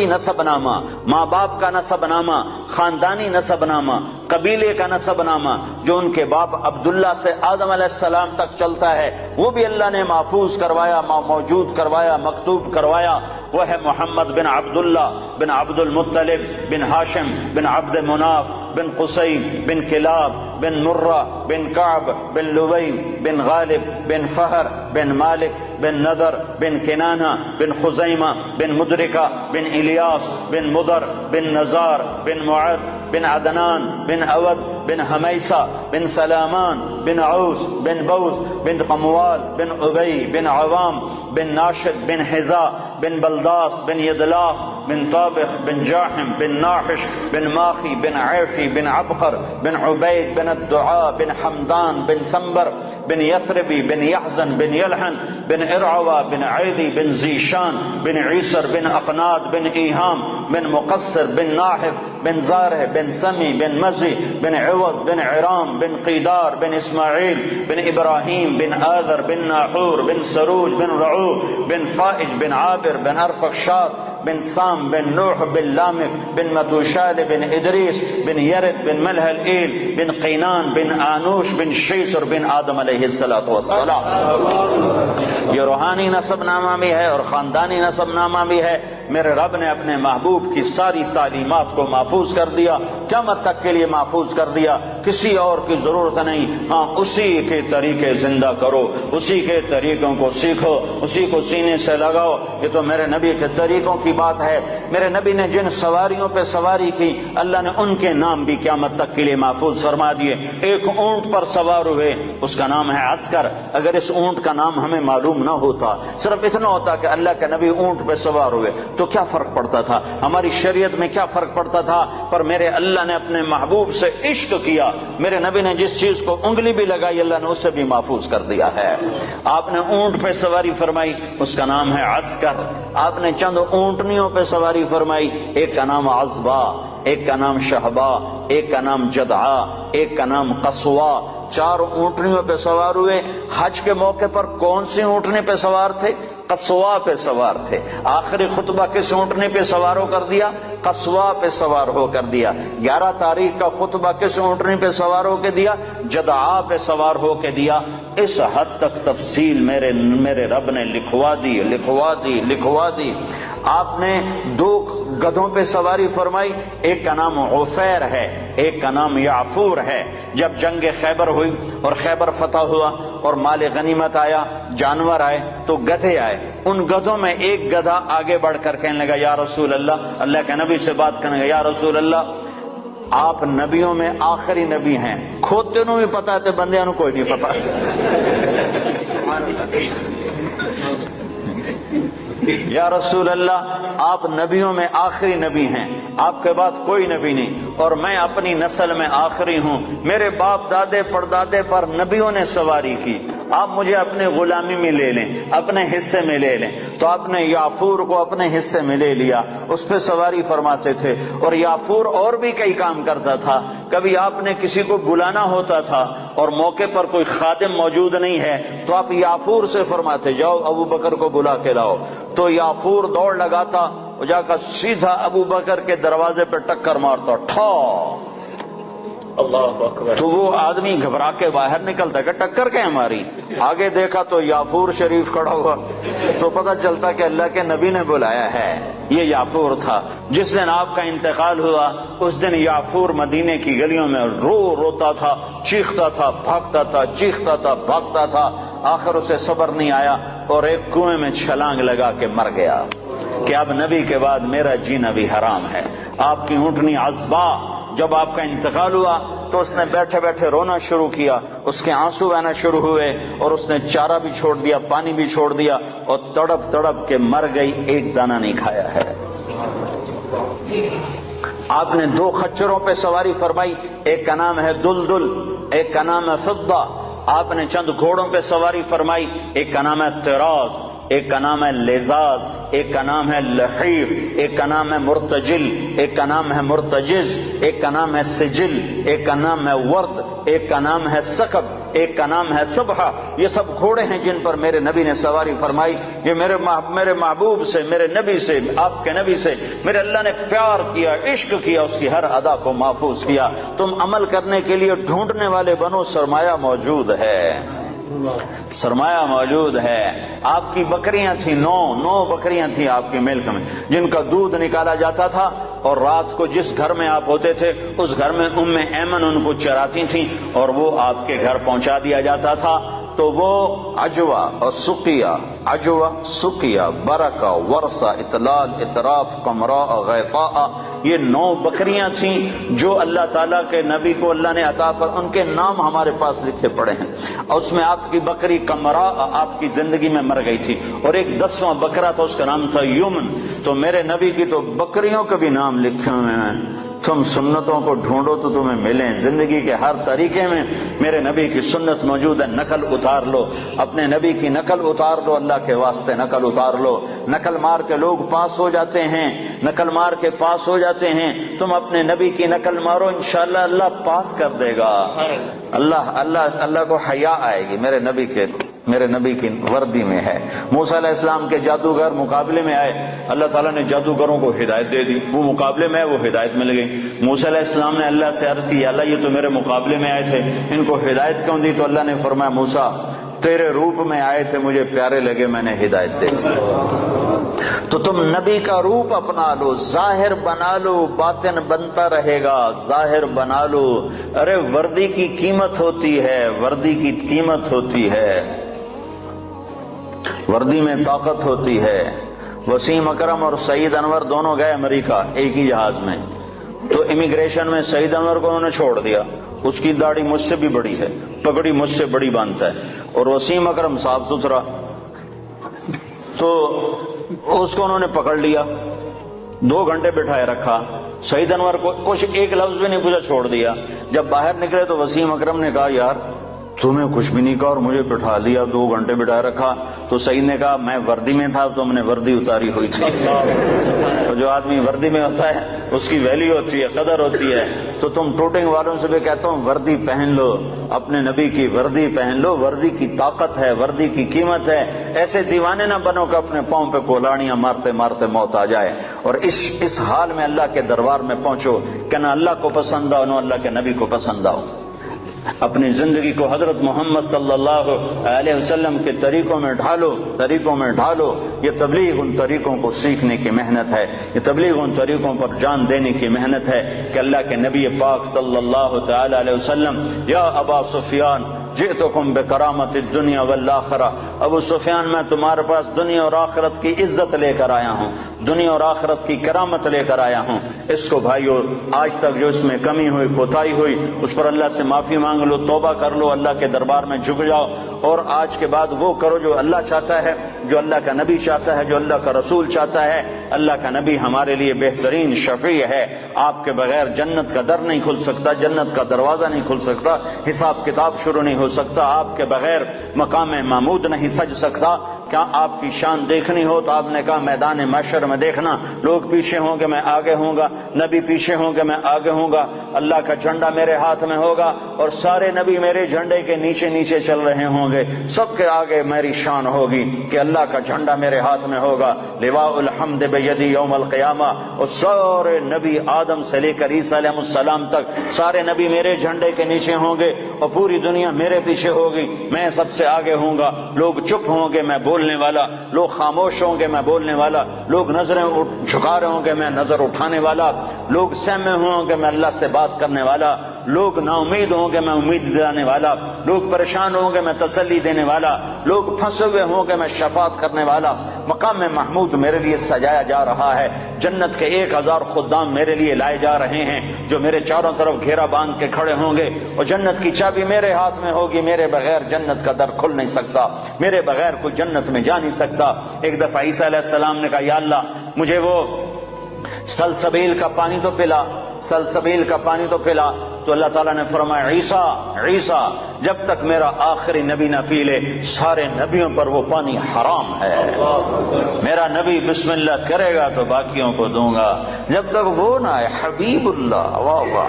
نسب نامہ، ماں باپ کا نسب نامہ، خاندانی نسب نامہ، قبیلے کا نسب نامہ، جو ان کے باپ عبداللہ سے آدم علیہ السلام تک چلتا ہے، وہ بھی اللہ نے محفوظ کروایا، موجود کروایا، مکتوب کروایا۔ وہ ہے محمد بن عبداللہ بن عبد المطلب بن ہاشم بن عبد مناف بن قصی بن کلاب بن مرہ بن کعب بن لبی بن غالب بن فہر بن مالک بن نضر بن کنانہ بن خزیمہ بن مدرکہ بن الیاس بن مضر بن نزار بن معد بن عدنان بن اود بن حمیسہ بن سلامان بن عوس بن بوز بن قموال بن ابی بن عوام بن ناشد بن حذاء بن بلداس بن یدلاف بن طابخ بن جاحم بن ناحش بن ماخی بن عیفی بن عبقر بن عبید بن الدعاء بن حمدان بن سنبر بن یثربی بن یحزن بن یلحن بن ارعوى بن عیدی بن زیشان بن عیسر بن اقناد بن ایہام بن مقصر بن ناحف بن زارہ بن سمی بن مزی بن عوض بن عرام بن قیدار بن اسماعیل بن ابراہیم بن آذر بن ناحور بن سروج بن رعو بن فائج بن عابر بن ارفخشاد بن سام بن نوح بن لامک بن متوشال بن ادریس بن یرد بن ملح الایل بن قینان بن آنوش بن شیس اور بن آدم علیہ السلام. یہ روحانی نسب نامہ بھی ہے اور خاندانی نسب نامہ بھی ہے. میرے رب نے اپنے محبوب کی ساری تعلیمات کو محفوظ کر دیا، قیامت تک کے لیے محفوظ کر دیا، کسی اور کی ضرورت نہیں. ہاں اسی کے طریقے زندہ کرو، اسی کے طریقوں کو سیکھو، اسی کو سینے سے لگاؤ. یہ تو میرے نبی کے طریقوں کی بات ہے. میرے نبی نے جن سواریوں پہ سواری کی اللہ نے ان کے نام بھی قیامت تک کے لیے محفوظ فرما دیے. ایک اونٹ پر سوار ہوئے، اس کا نام ہے عسکر. اگر اس اونٹ کا نام ہمیں معلوم نہ ہوتا، صرف اتنا ہوتا کہ اللہ کے نبی اونٹ پہ سوار ہوئے، تو کیا فرق پڑتا تھا؟ ہماری شریعت میں کیا فرق پڑتا تھا؟ پر میرے اللہ نے اپنے محبوب سے عشق کیا. میرے نبی نے جس چیز کو انگلی بھی لگائی اللہ نے اسے بھی محفوظ کر دیا ہے. آپ نے اونٹ پہ سواری فرمائی، اس کا نام ہے عسکر. آپ نے چند اونٹنیوں پہ سواری فرمائی، ایک کا نام عزبا، ایک کا نام شہبا، ایک کا نام جدعا، ایک کا نام قصوا. 4 اونٹنیوں پہ سوار ہوئے. حج کے موقع پر کون سی اونٹنے پہ سوار تھے؟ قصوا پہ سوار تھے. آخری خطبہ کس اونٹنے پہ سوار ہو کر دیا؟ قصوا پہ سوار ہو کر دیا. 11 تاریخ کا خطبہ کس اونٹنے پہ سوار ہو کے دیا؟ جدعا پہ سوار ہو کے دیا. اس حد تک تفصیل میرے رب نے لکھوا دی. آپ نے 2 گدھوں پہ سواری فرمائی، ایک کا نام عفیر ہے، ایک کا نام یعفور ہے. جب جنگ خیبر ہوئی اور خیبر فتح ہوا اور مال غنیمت آیا، جانور آئے، تو گدھے آئے. ان گدھوں میں ایک گدھا آگے بڑھ کر کہنے لگا یا رسول اللہ کے نبی سے بات کرنے لگا، یا رسول اللہ آپ نبیوں میں آخری نبی ہیں. کھوتے نو بھی پتا ہے بندیاں نو کوئی نہیں پتا. یا رسول اللہ آپ نبیوں میں آخری نبی ہیں، آپ کے بعد کوئی نبی نہیں، اور میں اپنی نسل میں آخری ہوں. میرے باپ دادے پردادے پر نبیوں نے سواری کی، آپ مجھے اپنے غلامی میں لے لیں، اپنے حصے میں لے لیں. تو آپ نے یافور کو اپنے حصے میں لے لیا، اس پہ سواری فرماتے تھے. اور یافور اور بھی کئی کام کرتا تھا. کبھی آپ نے کسی کو بلانا ہوتا تھا اور موقع پر کوئی خادم موجود نہیں ہے تو آپ یافور سے فرماتے جاؤ ابو بکر کو بلا کے لاؤ. تو یافور دوڑ لگاتا، وہ جا کر سیدھا ابو بکر کے دروازے پہ ٹکر مارتا، ٹھا. اللہ اکبر. تو وہ آدمی گھبرا کے باہر نکلتا کہ ٹکر کے ہماری. آگے دیکھا تو یافور شریف کھڑا ہوا، تو پتہ چلتا کہ اللہ کے نبی نے بلایا ہے. یہ یافور تھا. جس دن آپ کا انتقال ہوا اس دن یافور مدینے کی گلیوں میں روتا تھا، چیختا تھا، بھاگتا تھا، چیختا تھا، بھاگتا تھا. آخر اسے صبر نہیں آیا اور ایک کنویں میں چھلانگ لگا کے مر گیا کہ اب نبی کے بعد میرا جینا بھی حرام ہے. آپ کی اونٹنی عزبا جب آپ کا انتقال ہوا تو اس نے بیٹھے بیٹھے رونا شروع کیا، اس کے آنسو بہنا شروع ہوئے اور اس نے چارہ بھی چھوڑ دیا، پانی بھی چھوڑ دیا اور تڑپ تڑپ کے مر گئی. ایک دانہ نہیں کھایا ہے. آپ نے 2 خچروں پہ سواری فرمائی، ایک کا نام ہے دلدل، ایک کا نام ہے فضہ. آپ نے چند گھوڑوں پہ سواری فرمائی، ایک کا نام ہے طراز، ایک کا نام ہے لزاز، ایک کا نام ہے لحیف، ایک کا نام ہے مرتجل، ایک کا نام ہے مرتجز، ایک کا نام ہے سجل، ایک کا نام ہے ورد، ایک کا نام ہے سقب، ایک کا نام ہے صبحہ. یہ سب گھوڑے ہیں جن پر میرے نبی نے سواری فرمائی. یہ میرے محبوب سے، میرے نبی سے، آپ کے نبی سے میرے اللہ نے پیار کیا، عشق کیا، اس کی ہر ادا کو محفوظ کیا. تم عمل کرنے کے لیے ڈھونڈنے والے بنو، سرمایہ موجود ہے، سرمایہ موجود ہے. آپ کی بکریاں تھیں، 9 بکریاں تھیں آپ کی ملک میں جن کا دودھ نکالا جاتا تھا، اور رات کو جس گھر میں آپ ہوتے تھے اس گھر میں ایمن ان کو چراتی تھیں اور وہ آپ کے گھر پہنچا دیا جاتا تھا. تو وہ عجوہ اور سقیہ، برکہ، ورثہ، اطلال، اطراف، قمراء، غیفاء، یہ 9 بکریاں تھیں جو اللہ تعالیٰ کے نبی کو اللہ نے عطا پر ان کے نام ہمارے پاس لکھے پڑے ہیں. اور اس میں آپ کی بکری قمراء آپ کی زندگی میں مر گئی تھی، اور ایک 10واں بکرا تھا اس کا نام تھا یمن. تو میرے نبی کی تو بکریوں کے بھی نام لکھے ہوئے ہیں. تم سنتوں کو ڈھونڈو تو تمہیں ملیں. زندگی کے ہر طریقے میں میرے نبی کی سنت موجود ہے. نقل اتار لو، اپنے نبی کی نقل اتار لو، اللہ کے واسطے نقل اتار لو. نقل مار کے لوگ پاس ہو جاتے ہیں، نقل مار کے پاس ہو جاتے ہیں. تم اپنے نبی کی نقل مارو، انشاءاللہ اللہ پاس کر دے گا. اللہ کو حیا آئے گی میرے نبی کے میرے نبی کی وردی میں ہے۔ موسیٰ علیہ السلام کے جادوگر مقابلے میں آئے، اللہ تعالیٰ نے جادوگروں کو ہدایت دے دی، وہ مقابلے میں آئے، وہ ہدایت مل گئی۔ موسیٰ علیہ السلام نے اللہ سے عرض کی، اللہ یہ تو میرے مقابلے میں آئے تھے، ان کو ہدایت کیوں دی؟ تو اللہ نے فرمایا موسیٰ تیرے روپ میں آئے تھے، مجھے پیارے لگے، میں نے ہدایت دے دی۔ تو تم نبی کا روپ اپنا لو، ظاہر بنا لو، باطن بنتا رہے گا، ظاہر بنا لو۔ ارے وردی کی قیمت ہوتی ہے، وردی کی قیمت ہوتی ہے، وردی میں طاقت ہوتی ہے۔ وسیم اکرم اور سعید انور دونوں گئے امریکہ ایک ہی جہاز میں، تو امیگریشن میں سعید انور کو انہوں نے چھوڑ دیا، اس کی داڑھی مجھ سے بھی بڑی ہے، پگڑی مجھ سے بڑی باندھتا ہے، اور وسیم اکرم صاف ستھرا، تو اس کو انہوں نے پکڑ لیا، 2 گھنٹے بٹھائے رکھا، سعید انور کو کچھ ایک لفظ بھی نہیں پوچھا، چھوڑ دیا۔ جب باہر نکلے تو وسیم اکرم نے کہا یار تمہیں کچھ بھی نہیں کہا اور مجھے بٹھا دیا، 2 گھنٹے بٹھائے رکھا۔ تو سعید نے کہا میں وردی میں تھا تو ہم نے وردی اتاری ہوئی تھی۔ تو جو آدمی وردی میں ہوتا ہے اس کی ویلیو ہوتی ہے، قدر ہوتی ہے۔ تو تم ٹوٹنگ والوں سے بھی کہتا ہوں وردی پہن لو، اپنے نبی کی وردی پہن لو، وردی کی طاقت ہے، وردی کی قیمت ہے۔ ایسے دیوانے نہ بنو کہ اپنے پاؤں پہ کولاڑیاں مارتے مارتے موت آ جائے، اور اس حال میں اللہ کے دربار میں پہنچو کہ نہ اللہ کو پسند آؤ نہ اللہ کے نبی کو پسند آؤ۔ اپنی زندگی کو حضرت محمد صلی اللہ علیہ وسلم کے طریقوں میں ڈھالو۔ یہ تبلیغ ان طریقوں کو سیکھنے کی محنت ہے، یہ تبلیغ ان طریقوں پر جان دینے کی محنت ہے کہ اللہ کے نبی پاک صلی اللہ تعالی علیہ وسلم، یا ابا سفیان جئتکم بکرامت الدنیا والآخرہ، ابو سفیان میں تمہارے پاس دنیا اور آخرت کی عزت لے کر آیا ہوں، دنیا اور آخرت کی کرامت لے کر آیا ہوں۔ اس کو بھائیو آج تک جو اس میں کمی ہوئی، کوتاہی ہوئی، اس پر اللہ سے معافی مانگ لو، توبہ کر لو، اللہ کے دربار میں جھک جاؤ، اور آج کے بعد وہ کرو جو اللہ چاہتا ہے، جو اللہ کا نبی چاہتا ہے، جو اللہ کا رسول چاہتا ہے۔ اللہ کا نبی ہمارے لیے بہترین شفیع ہے، آپ کے بغیر جنت کا در نہیں کھل سکتا، جنت کا دروازہ نہیں کھل سکتا، حساب کتاب شروع نہیں ہو سکتا، آپ کے بغیر مقام محمود نہیں سج سکتا۔ کیا آپ کی شان دیکھنی ہو تو آپ نے کہا میدان محشر میں دیکھنا، لوگ پیچھے ہوں گے میں آگے ہوں گا، نبی پیچھے ہوں گے میں آگے ہوں گا، اللہ کا جھنڈا میرے ہاتھ میں ہوگا اور سارے نبی میرے جھنڈے کے نیچے نیچے چل رہے ہوں گے، سب کے آگے میری شان ہوگی کہ اللہ کا جھنڈا میرے ہاتھ میں ہوگا، لواء الحمد بیدی یوم القیامہ، اور سارے نبی آدم سے لے کر عیسیٰ علیہ السلام تک سارے نبی میرے جھنڈے کے نیچے ہوں گے، اور پوری دنیا میرے پیچھے ہوگی، میں سب سے آگے ہوں گا، لوگ چپ ہوں گے میں بولنے والا، لوگ خاموش ہوں گے میں بولنے والا، لوگ نظریں جھکا رہے ہوں گے میں نظر اٹھانے والا، لوگ سہمے ہوں گے میں اللہ سے بات کرنے والا، لوگ نا امید ہوں گے میں امید دلانے والا، لوگ پریشان ہوں گے میں تسلی دینے والا، لوگ پھنسے ہوئے ہوں گے میں شفاعت کرنے والا۔ مقام محمود میرے لیے سجایا جا رہا ہے، جنت کے 1000 خدام میرے لیے لائے جا رہے ہیں جو میرے چاروں طرف گھیرا باندھ کے کھڑے ہوں گے، اور جنت کی چابی میرے ہاتھ میں ہوگی، میرے بغیر جنت کا در کھل نہیں سکتا، میرے بغیر کوئی جنت میں جا نہیں سکتا۔ ایک دفعہ عیسیٰ علیہ السلام نے کہا یا اللہ مجھے وہ سلسبیل کا پانی تو پلا، سلسبیل کا پانی تو پلا، تو اللہ تعالیٰ نے فرمایا عیسیٰ جب تک میرا آخری نبی نہ پی لے سارے نبیوں پر وہ پانی حرام ہے، میرا نبی بسم اللہ کرے گا تو باقیوں کو دوں گا، جب تک وہ نہ آئے۔ حبیب اللہ، واہ واہ،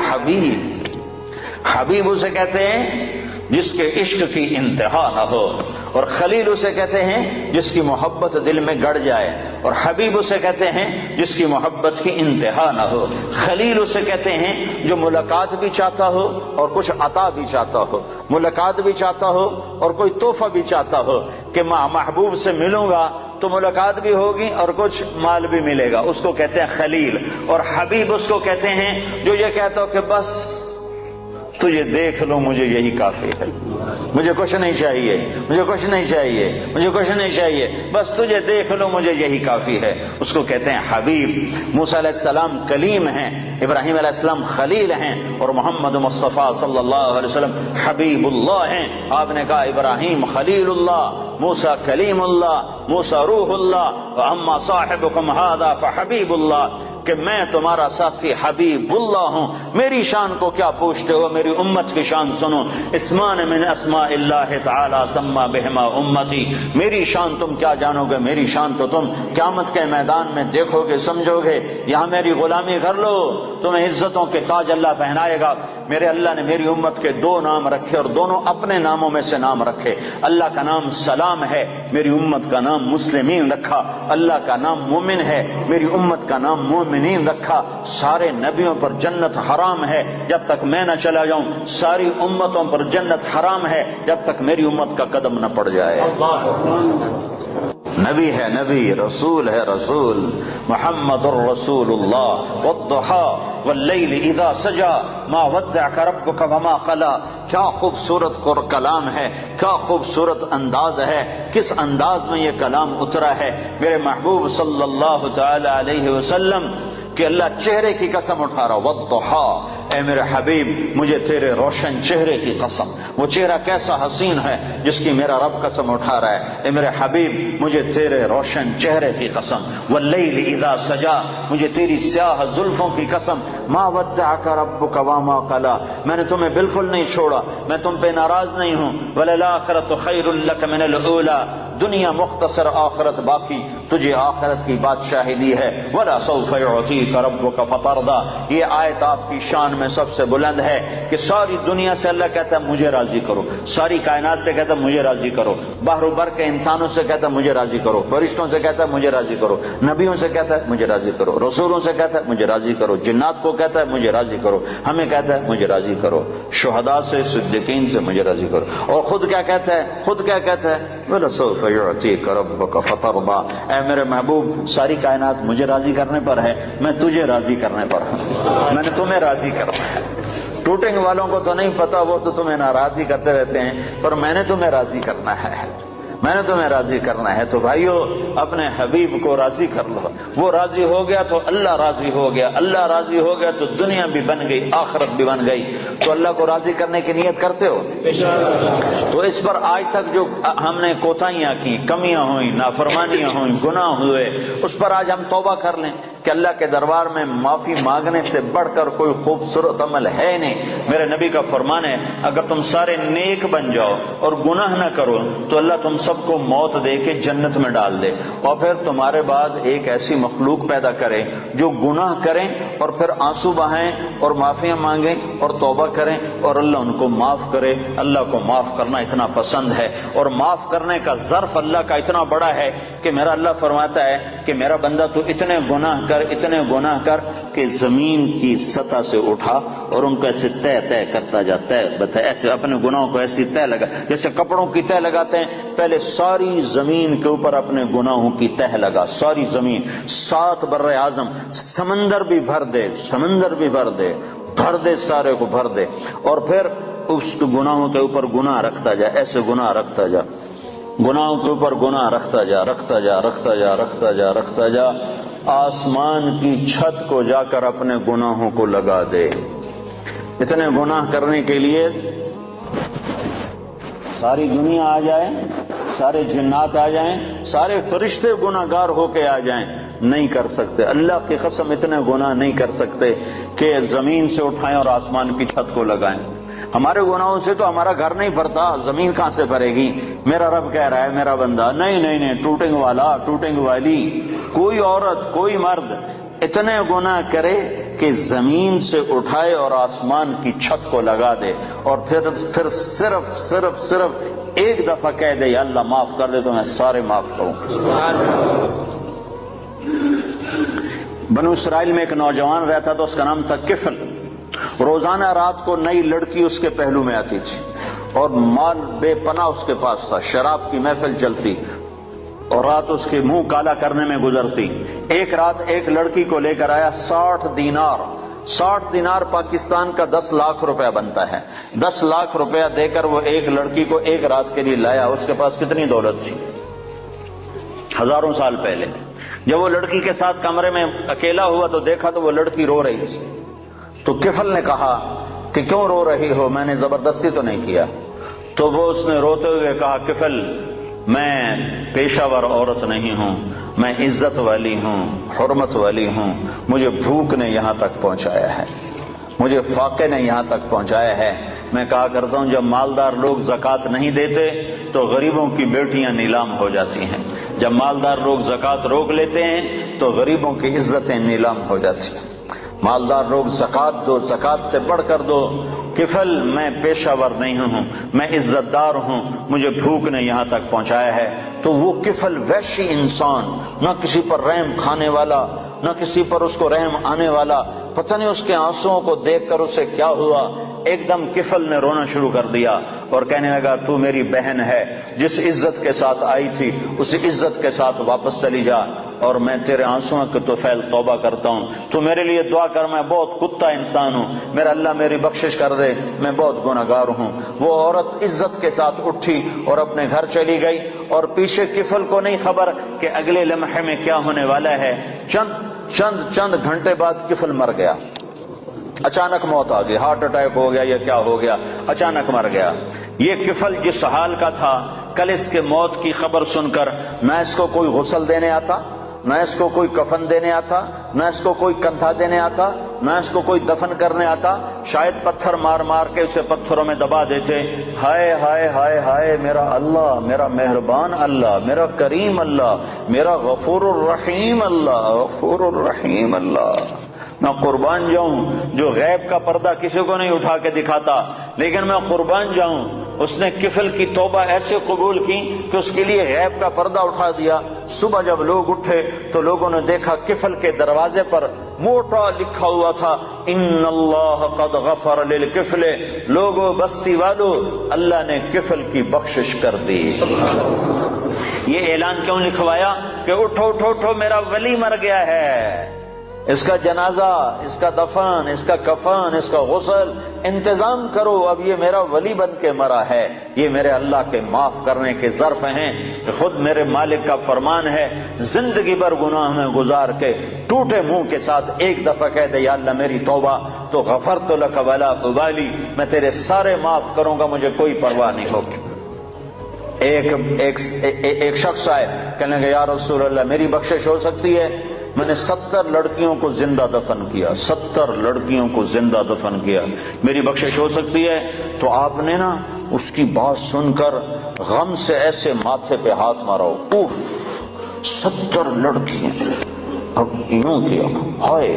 حبیب اسے کہتے ہیں جس کے عشق کی انتہا نہ ہو، اور خلیل اسے کہتے ہیں جس کی محبت دل میں گڑ جائے، اور حبیب اسے کہتے ہیں جس کی محبت کی انتہا نہ ہو۔ خلیل اسے کہتے ہیں جو ملاقات بھی چاہتا ہو اور کچھ عطا بھی چاہتا ہو، ملاقات بھی چاہتا ہو اور کوئی تحفہ بھی چاہتا ہو کہ میں محبوب سے ملوں گا تو ملاقات بھی ہوگی اور کچھ مال بھی ملے گا، اس کو کہتے ہیں خلیل۔ اور حبیب اس کو کہتے ہیں جو یہ کہتا ہو کہ بس تجھے دیکھ لو مجھے یہی کافی ہے، مجھے کچھ نہیں چاہیے، مجھے کچھ نہیں چاہیے، مجھے کچھ نہیں چاہیے، بس تجھے دیکھ لو مجھے یہی کافی ہے، اس کو کہتے ہیں حبیب۔ موسیٰ علیہ السلام کلیم ہیں، ابراہیم علیہ السلام خلیل ہیں، اور محمد مصطفیٰ صلی اللہ علیہ وسلم حبیب اللہ ہیں۔ آپ نے کہا ابراہیم خلیل اللہ، موسیٰ کلیم اللہ، موسیٰ روح اللہ، واما صاحبکم ھذا فحبیب اللہ، کہ میں تمہارا ساتھی حبیب اللہ ہوں، میری شان کو کیا پوچھتے ہو؟ میری امت کی شان سنو. اسمان من اسماء اللہ تعالی سما بہما امتی. میری شان تم کیا جانو گے؟ میری شان تو تم قیامت کے میدان میں دیکھو گے، سمجھو گے. یہاں میری غلامی کر لو، تمہیں عزتوں کے تاج اللہ پہنائے گا. میرے اللہ نے میری امت کے دو نام رکھے اور دونوں اپنے ناموں میں سے نام رکھے. اللہ کا نام سلام ہے، میری امت کا نام مسلمین رکھا. اللہ کا نام مومن ہے، میری امت کا نام مومنین رکھا. سارے نبیوں پر جنت حرام ہے جب تک میں نہ چلا جاؤں، ساری امتوں پر جنت حرام ہے جب تک میری امت کا قدم نہ پڑ جائے. نبی ہے نبی، رسول ہے رسول. محمد الرسول اللہ. والضحى واللیل اذا سجا ما ودعك ربك وما قلى. کیا خوبصورت کلام ہے، کیا خوبصورت انداز ہے، کس انداز میں یہ کلام اترا ہے میرے محبوب صلی اللہ تعالی علیہ وسلم کہ اللہ چہرے کی قسم اٹھا رہا. والضحى، اے میرے حبیب مجھے تیرے روشن چہرے کی قسم. وہ چہرہ کیسا حسین ہے جس کی میرا رب قسم اٹھا رہا ہے. اے میرے حبیب مجھے تیرے روشن چہرے کی قسم. واللیل اذا سجا، مجھے تیری سیاہ زلفوں کی قسم. ما ودعك ربك وما قلى، میں نے تمہیں بالکل نہیں چھوڑا، میں تم پہ ناراض نہیں ہوں. وللآخرۃ خیر لک من الاولی، دنیا مختصر آخرت باقی، تجھے آخرت کی بادشاہی دی ہے. ولا سوف يعطيك ربك فترضى، یہ آیت آپ کی شان میں سب سے بلند ہے کہ ساری دنیا سے اللہ کہتا ہے مجھے راضی کرو، ساری کائنات سے کہتا ہے مجھے راضی کرو، بحر و بر کے انسانوں سے کہتا ہے مجھے راضی کرو، فرشتوں سے کہتا ہے مجھے راضی کرو، نبیوں سے کہتا ہے مجھے راضی کرو، رسولوں سے کہتا ہے مجھے راضی کرو، جنات کو کہتا ہے مجھے راضی کرو، ہمیں کہتا ہے مجھے راضی کرو، شہداء سے صدیقین سے مجھے راضی کرو. اور خود کیا کہتا ہے؟ خود کیا کہتا ہے؟ وَلَسَوْفَ يُعْطِيكَ رَبُّكَ فَتَرْضَىٰ، اے میرے محبوب ساری کائنات مجھے راضی کرنے پر ہے، میں تجھے راضی کرنے پر ہوں، میں نے تمہیں راضی کرنا ہے. ٹوٹنگ والوں کو تو نہیں پتا، وہ تو تمہیں ناراضی کرتے رہتے ہیں، پر میں نے تمہیں راضی کرنا ہے، میں نے تمہیں راضی کرنا ہے. تو بھائیو اپنے حبیب کو راضی کر لو. وہ راضی ہو گیا تو اللہ راضی ہو گیا، اللہ راضی ہو گیا تو دنیا بھی بن گئی، آخرت بھی بن گئی. تو اللہ کو راضی کرنے کی نیت کرتے ہو؟ تو اس پر آج تک جو ہم نے کوتاہیاں کی، کمیاں ہوئیں، نافرمانیاں ہوئیں، گناہ ہوئے، اس پر آج ہم توبہ کر لیں کہ اللہ کے دربار میں معافی مانگنے سے بڑھ کر کوئی خوبصورت عمل ہے نہیں. میرے نبی کا فرمان ہے اگر تم سارے نیک بن جاؤ اور گناہ نہ کرو تو اللہ تم سب کو موت دے کے جنت میں ڈال دے، اور پھر تمہارے بعد ایک ایسی مخلوق پیدا کرے جو گناہ کریں اور پھر آنسو بہائیں اور معافیاں مانگیں اور توبہ کریں اور اللہ ان کو معاف کرے. اللہ کو معاف کرنا اتنا پسند ہے اور معاف کرنے کا ظرف اللہ کا اتنا بڑا ہے کہ میرا اللہ فرماتا ہے کہ میرا بندہ تو اتنے گناہ اتنے گناہ کر کہ زمین کی سطح سے اٹھا اور ان کو ایسے طے کرتا جاتا ہے، ایسے اپنے گناہوں کو ایسی طے لگا جیسے کپڑوں کی طے لگاتے ہیں. پہلے ساری زمین کے اوپر اپنے گناہوں کی تہ لگا، ساری زمین، 7 بر اعظم، سمندر بھی بھر دے، سمندر بھی بھر دے، بھر دے، سارے کو بھر دے، اور پھر اس گناہوں کے اوپر گناہ رکھتا جا، ایسے گناہ رکھتا جا، گناہوں کے اوپر گناہ رکھتا جا، رکھتا جا، رکھتا جا، رکھتا جا، رکھتا جا، آسمان کی چھت کو جا کر اپنے گناہوں کو لگا دے. اتنے گناہ کرنے کے لیے ساری دنیا آ جائے، سارے جنات آ جائیں، سارے فرشتے گناہ گار ہو کے آ جائیں، نہیں کر سکتے. اللہ کی قسم اتنے گناہ نہیں کر سکتے کہ زمین سے اٹھائیں اور آسمان کی چھت کو لگائیں. ہمارے گناہوں سے تو ہمارا گھر نہیں بھرتا، زمین کہاں سے بھرے گی؟ میرا رب کہہ رہا ہے میرا بندہ نہیں نہیں نہیں، ٹوٹنگ والا، ٹوٹنگ والی، کوئی عورت، کوئی مرد اتنے گناہ کرے کہ زمین سے اٹھائے اور آسمان کی چھت کو لگا دے، اور پھر صرف ایک دفعہ کہہ دے یا اللہ معاف کر دے تو میں سارے معاف کروں. بنو اسرائیل میں ایک نوجوان رہتا تھا، اس کا نام تھا کفل. روزانہ رات کو نئی لڑکی اس کے پہلو میں آتی تھی اور مال بے پناہ اس کے پاس تھا، شراب کی محفل چلتی اور رات اس کے منہ کالا کرنے میں گزرتی. ایک رات ایک لڑکی کو لے کر آیا، 60 دینار پاکستان کا 10 لاکھ روپیہ بنتا ہے. 10 لاکھ روپیہ دے کر وہ ایک لڑکی کو ایک رات کے لیے لایا. اس کے پاس کتنی دولت تھی؟ ہزاروں سال پہلے. جب وہ لڑکی کے ساتھ کمرے میں اکیلا ہوا تو دیکھا تو وہ لڑکی رو رہی تھی. تو کفل نے کہا کہ کیوں رو رہی ہو؟ میں نے زبردستی تو نہیں کیا. تو وہ اس نے روتے ہوئے کہا کفل میں پیشہ ور عورت نہیں ہوں، میں عزت والی ہوں، حرمت والی ہوں، مجھے بھوک نے یہاں تک پہنچایا ہے. مجھے فاقے نے یہاں تک پہنچایا ہے۔ میں کہا کرتا ہوں جب مالدار لوگ زکوٰۃ نہیں دیتے تو غریبوں کی بیٹیاں نیلام ہو جاتی ہیں، جب مالدار لوگ زکوٰۃ روک لیتے ہیں تو غریبوں کی عزتیں نیلام ہو جاتی ہیں۔ مالدار لوگ زکوٰۃ دو، زکوٰۃ سے بڑھ کر دو۔ کفل میں پیشہ ور نہیں ہوں، میں عزت دار ہوں، مجھے بھوک نے یہاں تک پہنچایا ہے۔ تو وہ کفل وحشی انسان، نہ کسی پر رحم کھانے والا، نہ کسی پر اس کو رحم آنے والا، پتہ نہیں اس کے آنسوؤں کو دیکھ کر اسے کیا ہوا، ایک دم کفل نے رونا شروع کر دیا اور کہنے لگا تو میری بہن ہے، جس عزت کے ساتھ آئی تھی اسی عزت کے ساتھ واپس چلی جا، اور میں تیرے آنسوؤں کے طفیل توبہ کرتا ہوں، تو میرے لیے دعا کر، میں بہت کتا انسان ہوں، میرا اللہ میری بخشش کر دے، میں بہت گنہگار ہوں۔ وہ عورت عزت کے ساتھ اٹھی اور اپنے گھر چلی گئی، اور پیچھے کفل کو نہیں خبر کہ اگلے لمحے میں کیا ہونے والا ہے۔ چند گھنٹے بعد کفل مر گیا، اچانک موت آ گئی، ہارٹ اٹیک ہو گیا یا کیا ہو گیا، اچانک مر گیا۔ یہ کفل جس حال کا تھا، کل اس کے موت کی خبر سن کر نہ اس کو کوئی غسل دینے آتا، نہ اس کو کوئی کفن دینے آتا، نہ اس کو کوئی کندھا دینے آتا، نہ اس کو کوئی دفن کرنے آتا، شاید پتھر مار مار کے اسے پتھروں میں دبا دیتے۔ ہائے ہائے ہائے ہائے میرا اللہ، میرا مہربان اللہ، میرا کریم اللہ، میرا غفور الرحیم اللہ، غفور الرحیم اللہ۔ میں قربان جاؤں جو غیب کا پردہ کسی کو نہیں اٹھا کے دکھاتا، لیکن میں قربان جاؤں اس نے کفل کی توبہ ایسے قبول کی کہ اس کے لیے غیب کا پردہ اٹھا دیا۔ صبح جب لوگ اٹھے تو لوگوں نے دیکھا کفل کے دروازے پر موٹا لکھا ہوا تھا ان اللہ قد غفر للکفل، لوگوں بستی والو اللہ نے کفل کی بخشش کر دی۔ یہ اعلان کیوں لکھوایا کہ اٹھو اٹھو اٹھو میرا ولی مر گیا ہے، اس کا جنازہ، اس کا دفن، اس کا کفن، اس کا غسل انتظام کرو، اب یہ میرا ولی بن کے مرا ہے۔ یہ میرے اللہ کے معاف کرنے کے ظرف ہیں، کہ خود میرے مالک کا فرمان ہے زندگی بھر گناہ میں گزار کے ٹوٹے منہ کے ساتھ ایک دفعہ کہہ دے یا اللہ میری توبہ، تو غفرت لک ولا ابالی، میں تیرے سارے معاف کروں گا، مجھے کوئی پرواہ نہیں ہوگی۔ ایک شخص آئے، کہنے لگا یا رسول اللہ میری بخشش ہو سکتی ہے؟ میں نے 70 لڑکیوں کو زندہ دفن کیا، 70 لڑکیوں کو زندہ دفن کیا، میری بخشش ہو سکتی ہے؟ تو آپ نے نا اس کی بات سن کر غم سے ایسے ماتھے پہ ہاتھ مارا، اوف 70 لڑکیاں، اب یوں کیا ہائے،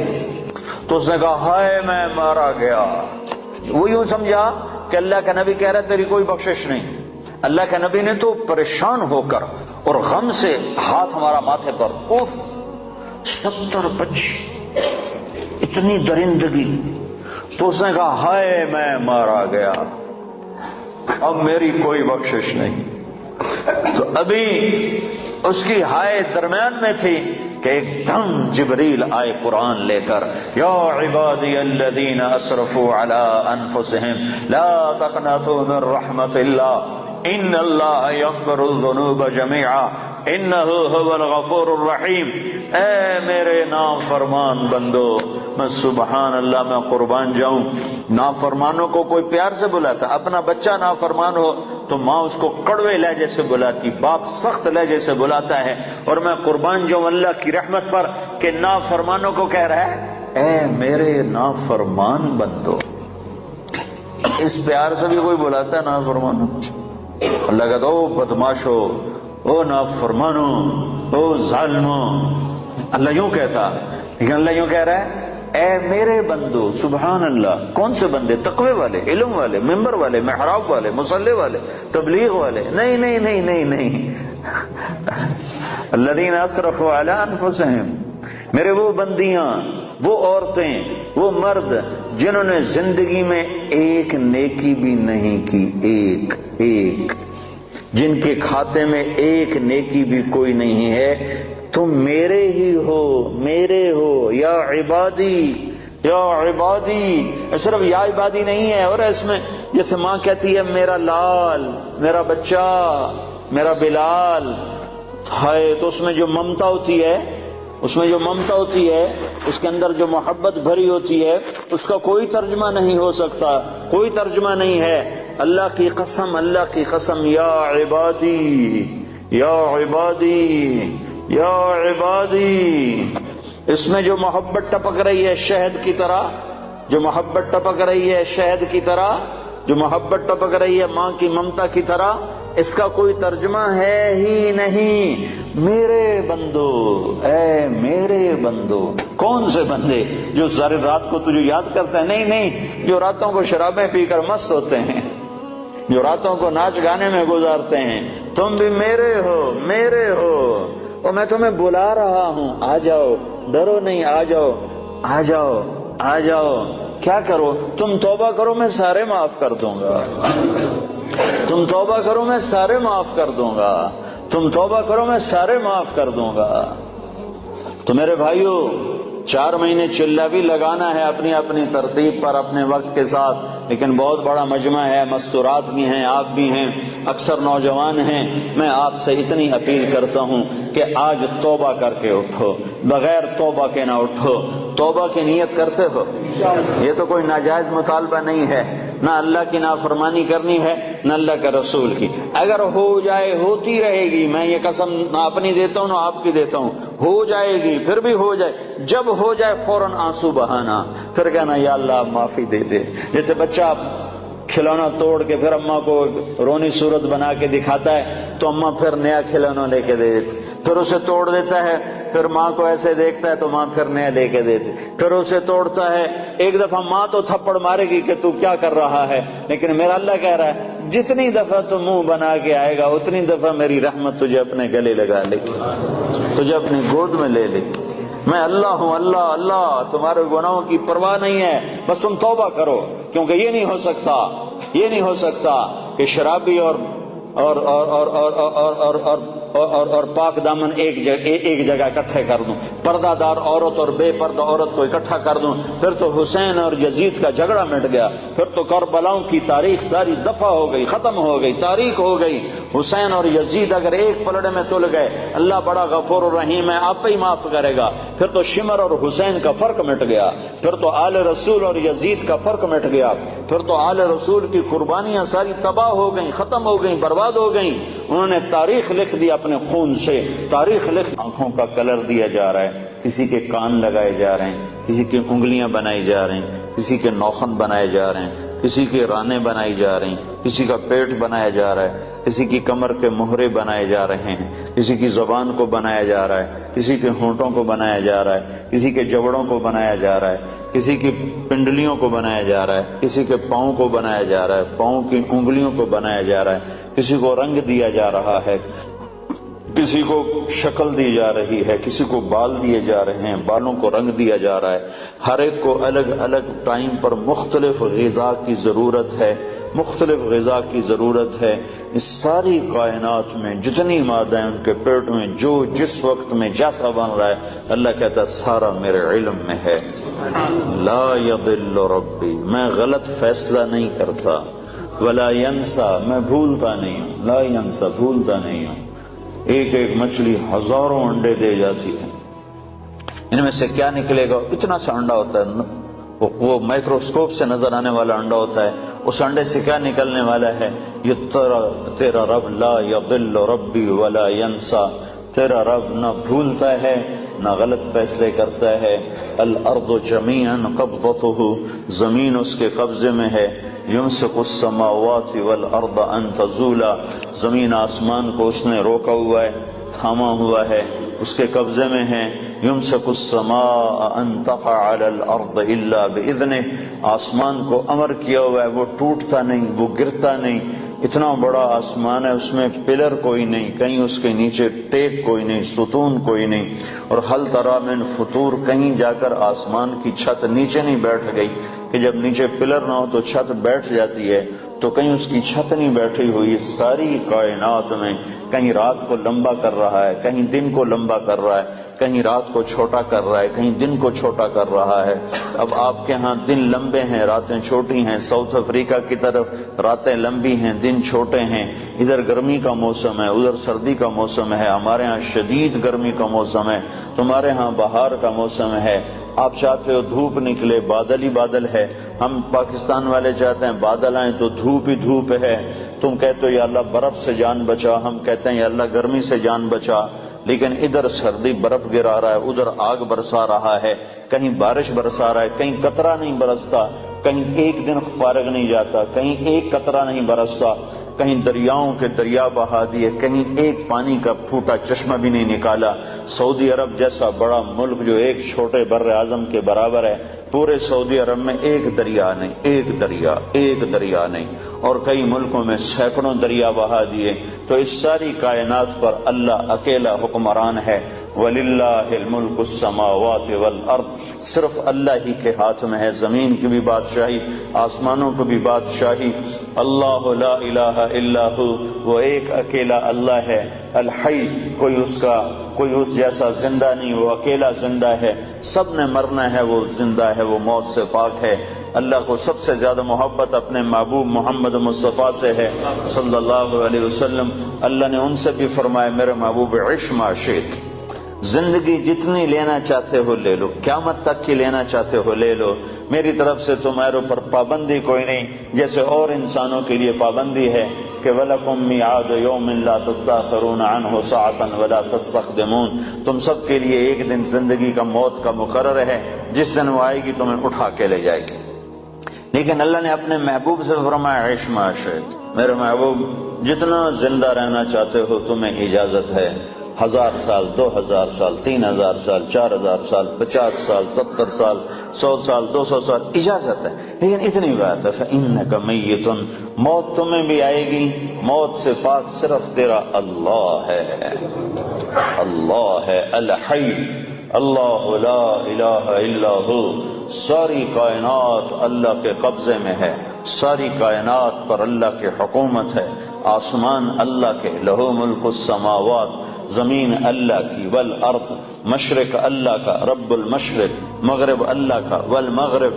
تو اس نے کہا ہائے میں مارا گیا۔ وہ یوں سمجھا کہ اللہ کا نبی کہہ رہا ہے تیری کوئی بخشش نہیں۔ اللہ کے نبی نے تو پریشان ہو کر اور غم سے ہاتھ ہمارا ماتھے پر، اوف 70 بچی، اتنی درندگی۔ تو اس نے کہا ہائے میں مارا گیا، اب میری کوئی بخشش نہیں۔ تو ابھی اس کی ہائے درمیان میں تھی کہ ایک دم جبریل آئے قرآن لے کر، یا عبادی الذین اسرفوا علی انفسهم لا تقنطوا من رحمت اللہ ان اللہ یغفر الذنوب جميعا انہ هو الغفور الرحیم۔ اے میرے نافرمان بندو، میں سبحان اللہ میں قربان جاؤں، نافرمانوں کو کوئی پیار سے بلاتا، اپنا بچہ نافرمان ہو تو ماں اس کو کڑوے لہجے سے بلاتی، باپ سخت لہجے سے بلاتا ہے، اور میں قربان جاؤں اللہ کی رحمت پر کہ نافرمانوں کو کہہ رہا ہے اے میرے نافرمان بندو۔ اس پیار سے بھی کوئی بلاتا ہے نافرمانوں؟ اللہ کہتا او بدماشو، او نافرمانو، او ظالمو، اللہ یوں کہتا، لیکن اللہ یوں کہہ رہا ہے اے میرے بندو۔ سبحان اللہ، کون سے بندے؟ تقوی والے، علم والے، ممبر والے، محراب والے، مصلی والے، تبلیغ والے؟ نہیں نہیں نہیں نہیں نہیں، الذین اسرفوا علی انفسہم، میرے وہ بندیاں، وہ عورتیں، وہ مرد جنہوں نے زندگی میں ایک نیکی بھی نہیں کی، ایک جن کے کھاتے میں ایک نیکی بھی کوئی نہیں ہے، تم میرے ہی ہو، میرے ہو، یا عبادی، یا عبادی۔ صرف یا عبادی نہیں ہے، اور اس میں جیسے ماں کہتی ہے میرا لال، میرا بچہ، میرا بلال، ہائے، تو اس میں جو ممتا ہوتی ہے، اس میں جو ممتا ہوتی ہے، اس کے اندر جو محبت بھری ہوتی ہے، اس کا کوئی ترجمہ نہیں ہو سکتا، کوئی ترجمہ نہیں ہے۔ اللہ کی قسم، اللہ کی قسم، یا عبادی، یا عبادی، یا عبادی، اس میں جو محبت ٹپک رہی ہے شہد کی طرح، جو محبت ٹپک رہی ہے شہد کی طرح، جو محبت ٹپک رہی ہے ماں کی ممتا کی طرح، اس کا کوئی ترجمہ ہے ہی نہیں۔ میرے بندو، اے میرے بندو، کون سے بندے جو ساری رات کو تجھے یاد کرتے ہیں؟ نہیں نہیں، جو راتوں کو شرابیں پی کر مست ہوتے ہیں، جو راتوں کو ناچ گانے میں گزارتے ہیں۔ تم بھی میرے ہو، میرے ہو، اور میں تمہیں بلا رہا ہوں، آ جاؤ، ڈرو نہیں، آ جاؤ، آ جاؤ، آ جاؤ۔ کیا کرو؟ تم توبہ کرو، میں سارے معاف کر دوں گا۔ تم توبہ کرو، میں سارے معاف کر دوں گا۔ تم توبہ کرو، میں سارے معاف کر دوں گا۔ تو میرے بھائیو، 4 مہینے چلہ بھی لگانا ہے اپنی اپنی ترتیب پر، اپنے وقت کے ساتھ، لیکن بہت بڑا مجمع ہے، مستورات بھی ہیں، آپ بھی ہیں، اکثر نوجوان ہیں۔ میں آپ سے اتنی اپیل کرتا ہوں کہ آج توبہ کر کے اٹھو، بغیر توبہ کے نہ اٹھو۔ توبہ کی نیت کرتے ہو؟ یہ تو کوئی ناجائز مطالبہ نہیں ہے، نہ اللہ کی نافرمانی کرنی ہے نہ اللہ کے رسول کی۔ اگر ہو جائے، ہوتی رہے گی، میں یہ قسم نہ اپنی دیتا ہوں نہ آپ کی دیتا ہوں، ہو جائے گی، پھر بھی ہو جائے۔ جب ہو جائے فوراً آنسو بہانا، پھر کہنا یا اللہ معافی دے دے۔ جیسے بچہ کھلونا توڑ کے پھر اماں کو رونی صورت بنا کے دکھاتا ہے تو اماں پھر نیا کھلونا لے کے دے دیتی، پھر اسے توڑ دیتا ہے، پھر ماں کو ایسے دیکھتا ہے تو ماں پھر نیا لے کے دیتی، پھر اسے توڑتا ہے۔ ایک دفعہ ماں تو تھپڑ مارے گی کہ تو کیا کر رہا ہے، لیکن میرا اللہ کہہ رہا ہے جتنی دفعہ تو منہ بنا کے آئے گا اتنی دفعہ میری رحمت تجھے اپنے گلے لگا لے گی، تجھے اپنی گود میں لے لے گی۔ میں اللہ ہوں، اللہ اللہ، تمہارے گناہوں کی پرواہ نہیں ہے، بس تم توبہ کرو، کیونکہ یہ نہیں ہو سکتا، یہ نہیں ہو سکتا کہ شرابی اور پاک دامن ایک جگہ اکٹھے کر دوں، پردہ دار عورت اور بے پردہ عورت کو اکٹھا کر دوں، پھر تو حسین اور یزید کا جھگڑا مٹ گیا، پھر تو کربلاؤں کی تاریخ ساری دفع ہو گئی، ختم ہو گئی، تاریخ ہو گئی۔ حسین اور یزید اگر ایک پلڑے میں تل گئے، اللہ بڑا غفور الرحیم ہے، آپ ہی معاف کرے گا۔ پھر تو شمر اور حسین کا فرق مٹ گیا، پھر تو آل رسول اور یزید کا فرق مٹ گیا، پھر تو آل رسول کی قربانیاں ساری تباہ ہو گئیں، ختم ہو گئیں، برباد ہو گئیں۔ انہوں نے تاریخ لکھ دی اپنے خون سے، تاریخ لکھ۔ آنکھوں کا کلر دیا جا رہا ہے، کسی کے کان لگائے جا رہے ہیں، کسی کی انگلیاں بنائی جا رہی ہیں، کسی کے ناخن بنائے جا رہے ہیں، کسی کے رانے بنائی جا رہی ہیں، کسی کا پیٹ بنایا جا رہا ہے، کسی کی کمر کے مہرے بنائے جا رہے ہیں، کسی کی زبان کو بنایا جا رہا ہے، کسی کے ہونٹوں کو بنایا جا رہا ہے، کسی کے جبڑوں کو بنایا جا رہا ہے، کسی کی پنڈلیوں کو بنایا جا رہا ہے، کسی کے پاؤں کو بنایا جا رہا ہے، پاؤں کی انگلیوں کو بنایا جا رہا ہے، کسی کو رنگ دیا جا رہا ہے، کسی کو شکل دی جا رہی ہے، کسی کو بال دیے جا رہے ہیں، بالوں کو رنگ دیا جا رہا ہے۔ ہر ایک کو الگ الگ ٹائم پر مختلف غذا کی ضرورت ہے، مختلف غذا کی ضرورت ہے۔ اس ساری کائنات میں جتنی مادہ ان کے پیٹ میں جو جس وقت میں جیسا بن رہا ہے، اللہ کہتا ہے سارا میرے علم میں ہے۔ لا یضل ربی، میں غلط فیصلہ نہیں کرتا، ولا ینسا، میں بھولتا نہیں ہوں، لا ینسا، بھولتا نہیں ہوں۔ ایک ایک مچھلی ہزاروں انڈے دے جاتی ہے، ان میں سے کیا نکلے گا؟ اتنا سا انڈا ہوتا ہے، وہ مائکروسکوپ سے نظر آنے والا انڈا ہوتا ہے، اس انڈے سے کیا نکلنے والا ہے؟ یہ تیرا رب لا یضل ربی ولا ینسا، تیرا رب نہ بھولتا ہے نہ غلط فیصلے کرتا ہے۔ الارض جمیعا قبضتہ، زمین اس کے قبضے میں ہے۔ یمسک السماوات والارض ان تزولا، زمین آسمان کو اس نے روکا ہوا ہے، تھاما ہوا ہے، اس کے قبضے میں ہے۔ یمسک السماء ان تقع علی الارض الا باذنہ، آسمان کو امر کیا ہوا ہے، وہ ٹوٹتا نہیں، وہ گرتا نہیں۔ اتنا بڑا آسمان ہے، اس میں پلر کوئی نہیں، کہیں اس کے نیچے ٹیک کوئی نہیں، ستون کوئی نہیں۔ اور حل تری من فطور، کہیں جا کر آسمان کی چھت نیچے نہیں بیٹھ گئی کہ جب نیچے پلر نہ ہو تو چھت بیٹھ جاتی ہے، تو کہیں اس کی چھت نہیں بیٹھی ہوئی۔ ساری کائنات میں کہیں رات کو لمبا کر رہا ہے، کہیں دن کو لمبا کر رہا ہے، کہیں رات کو چھوٹا کر رہا ہے، کہیں دن کو چھوٹا کر رہا ہے۔ اب آپ کے ہاں دن لمبے ہیں، راتیں چھوٹی ہیں، ساؤتھ افریقہ کی طرف راتیں لمبی ہیں، دن چھوٹے ہیں۔ ادھر گرمی کا موسم ہے، ادھر سردی کا موسم ہے، ہمارے ہاں شدید گرمی کا موسم ہے، تمہارے ہاں بہار کا موسم ہے۔ آپ چاہتے ہو دھوپ نکلے، بادل ہی بادل ہے۔ ہم پاکستان والے چاہتے ہیں بادل آئیں تو دھوپ ہی دھوپ ہے۔ تم کہتے ہو یا اللہ برف سے جان بچا، ہم کہتے ہیں یا اللہ گرمی سے جان بچا۔ لیکن ادھر سردی برف گرا رہا ہے، ادھر آگ برسا رہا ہے، کہیں بارش برسا رہا ہے، کہیں قطرہ نہیں برستا، کہیں ایک دن فارغ نہیں جاتا، کہیں ایک قطرہ نہیں برستا، کہیں دریاؤں کے دریا بہا دیے، کہیں ایک پانی کا پھوٹا چشمہ بھی نہیں نکالا۔ سعودی عرب جیسا بڑا ملک جو ایک چھوٹے بر اعظم کے برابر ہے، پورے سعودی عرب میں ایک دریا نہیں، ایک دریا نہیں، اور کئی ملکوں میں سینکڑوں دریا بہا دیے۔ تو اس ساری کائنات پر اللہ اکیلا حکمران ہے۔ وَلِلَّهِ الْمُلْكُ السَّمَاوَاتِ وَالْأَرْضِ، صرف اللہ ہی کے ہاتھ میں ہے زمین کی بھی بادشاہی، آسمانوں کی بھی بادشاہی۔ اللہ لا الہ الا ہو، وہ ایک اکیلا اللہ ہے۔ الحی، کوئی اس جیسا زندہ نہیں، وہ اکیلا زندہ ہے، سب نے مرنا ہے، وہ زندہ ہے، وہ موت سے پاک ہے۔ اللہ کو سب سے زیادہ محبت اپنے محبوب محمد مصطفیٰ سے ہے صلی اللہ علیہ وسلم۔ اللہ نے ان سے بھی فرمایا میرے محبوب عش ما شئت، زندگی جتنی لینا چاہتے ہو لے لو، قیامت تک کی لینا چاہتے ہو لے لو، میری طرف سے تمہارے اوپر پابندی کوئی نہیں، جیسے اور انسانوں کے لیے پابندی ہے کہ وَلَكُمْ مِيعَادُ يَوْمٍ لَا تَسْتَأْخِرُونَ عَنْهُ سَاعَةً وَلَا تَسْتَقْدِمُونَ، تم سب کے لیے ایک دن زندگی کا موت کا مقرر ہے، جس دن وہ آئے گی تمہیں اٹھا کے لے جائے گی۔ لیکن اللہ نے اپنے محبوب سے فرمایا عش ما شئت، میرے محبوب جتنا زندہ رہنا چاہتے ہو تمہیں اجازت ہے، 1000 سال، 2000 سال، 3000 سال، 4000 سال، 50 سال، 70 سال، 100 سال، 200 سال، اجازت ہے۔ لیکن اتنی بات ہے فَإِنَّكَ مَيِّتٌ، موت تمہیں بھی آئے گی، موت سے پاک صرف تیرا اللہ ہے، اللہ ہے الحی، اللہ لا الہ الا ہو۔ ساری کائنات اللہ کے قبضے میں ہے، ساری کائنات پر اللہ کی حکومت ہے، آسمان اللہ کے، لہو ملک السماوات، زمین اللہ کی، والارض، مشرق اللہ کا، رب المشرق، مغرب اللہ کا، والمغرب،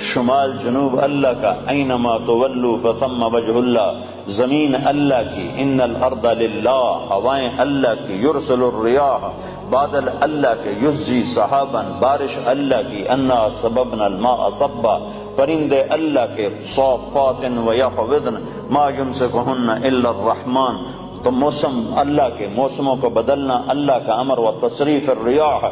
شمال جنوب اللہ کا، اینما تولوا فثم وجہ اللہ، زمین اللہ کی، ان الارض للہ، ہوائیں اللہ کی، یرسل الریاح، بادل اللہ کے، یسجی صحابا، بارش اللہ کی، انا سببنا الماء صبا، پرندے اللہ کے، صافات ویقبضن ما یمسکہن الا الرحمن، تو موسم اللہ کے، موسموں کو بدلنا اللہ کا امر، و تصریف الریاح،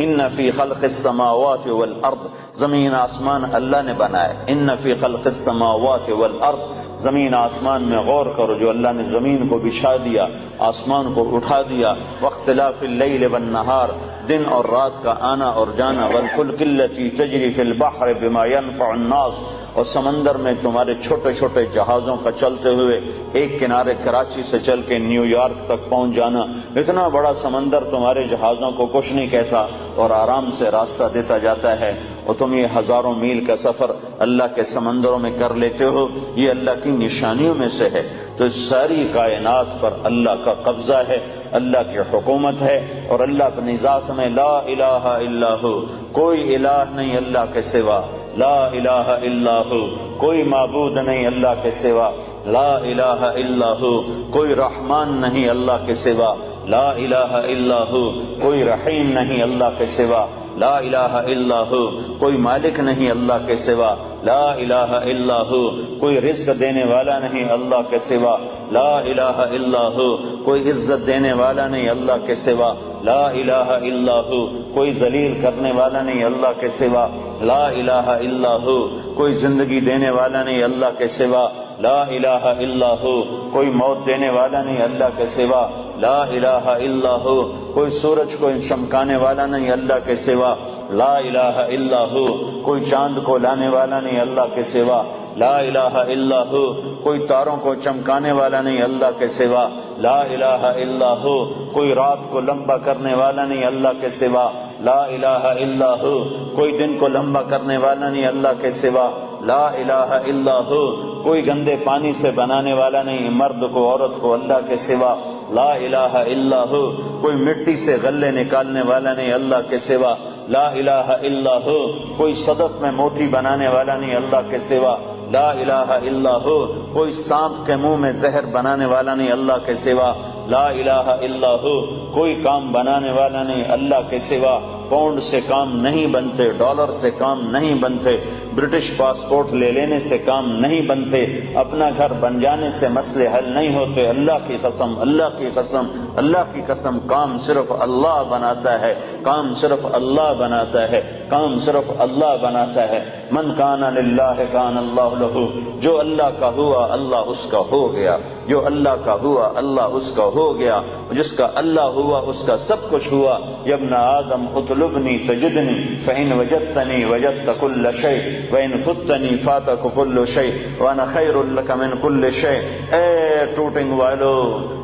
ان فی خلق السماوات والارض، زمین آسمان اللہ نے بنائے، ان فی خلق السماوات والارض، زمین آسمان میں غور کرو، جو اللہ نے زمین کو بچھا دیا، آسمان کو اٹھا دیا، واختلاف اللیل والنہار، دن اور رات کا آنا اور جانا، والفلک التی تجری فی البحر بما ينفع الناس، اور سمندر میں تمہارے چھوٹے چھوٹے جہازوں کا چلتے ہوئے ایک کنارے کراچی سے چل کے نیو یارک تک پہنچ جانا، اتنا بڑا سمندر تمہارے جہازوں کو کچھ نہیں کہتا اور آرام سے راستہ دیتا جاتا ہے، اور تم یہ ہزاروں میل کا سفر اللہ کے سمندروں میں کر لیتے ہو، یہ اللہ کی نشانیوں میں سے ہے۔ تو اس ساری کائنات پر اللہ کا قبضہ ہے، اللہ کی حکومت ہے، اور اللہ اپنی ذات میں لا الہ الا ہو، کوئی الہ نہیں اللہ کے سوا، لا الہ الا ہو، کوئی معبود نہیں اللہ کے سوا، لا الہ الا ہو، کوئی رحمان نہیں اللہ کے سوا، لا الہ الا ہو، کوئی رحیم نہیں اللہ کے سوا، لا الہ الا ہو، کوئی مالک نہیں اللہ کے سوا، لا الہ الا ہو، کوئی رزق دینے والا نہیں اللہ کے سوا، لا الہ الا ہو، کوئی عزت دینے والا نہیں اللہ کے سوا، لا الہ الا ہو، کوئی ذلیل کرنے والا نہیں اللہ کے سوا، لا الہ الا ہو، کوئی زندگی دینے والا نہیں اللہ کے سوا، لا الہ الا ہو، کوئی موت دینے والا نہیں اللہ کے سوا، لا الہ الا ہو، کوئی سورج کو چمکانے والا نہیں اللہ کے سوا، لا الہ الا ہو، کوئی چاند کو لانے والا نہیں اللہ کے سوا، لا الہ الا ہو، کوئی تاروں کو چمکانے والا نہیں اللہ کے سوا، لا الہ الا ہو، کوئی رات کو لمبا کرنے والا نہیں اللہ کے سوا، لا الہ الا ہو، کوئی دن کو لمبا کرنے والا نہیں اللہ کے سوا، لا الہ الا ہو، کوئی گندے پانی سے بنانے والا نہیں مرد کو عورت کو اللہ کے سوا، لا الہ الا ہو، کوئی مٹی سے غلے نکالنے والا نہیں اللہ کے سوا، لا الہ الا ہو، کوئی صدف میں موتی بنانے والا نہیں اللہ کے سوا، لا الہ الا ہو، کوئی سانپ کے منہ میں زہر بنانے والا نہیں اللہ کے سوا، لا الہ الا ہو، کوئی کام بنانے والا نہیں اللہ کے سوا، پاؤنڈ سے کام نہیں بنتے، ڈالر سے کام نہیں بنتے، برٹش پاسپورٹ لے لینے سے کام نہیں بنتے، اپنا گھر بن جانے سے مسئلے حل نہیں ہوتے۔ اللہ کی قسم، اللہ کی قسم، اللہ کی قسم، کام صرف اللہ بناتا ہے، کام صرف اللہ بناتا ہے، کام صرف اللہ بناتا ہے۔ من کان للہ کان اللہ لہ، جو اللہ کا ہوا اللہ اس کا ہو گیا، جو اللہ کا ہوا اللہ اس کا ہو گیا، جس کا اللہ ہوا اس کا سب کچھ ہوا۔ یا ابن آدم اطلبنی تجدنی فإن وجدتنی وجدت کل شیء وإن فتنی فاتک کل شیء وأنا خیر لک من کل شیء۔ اے ٹوٹنگ والو،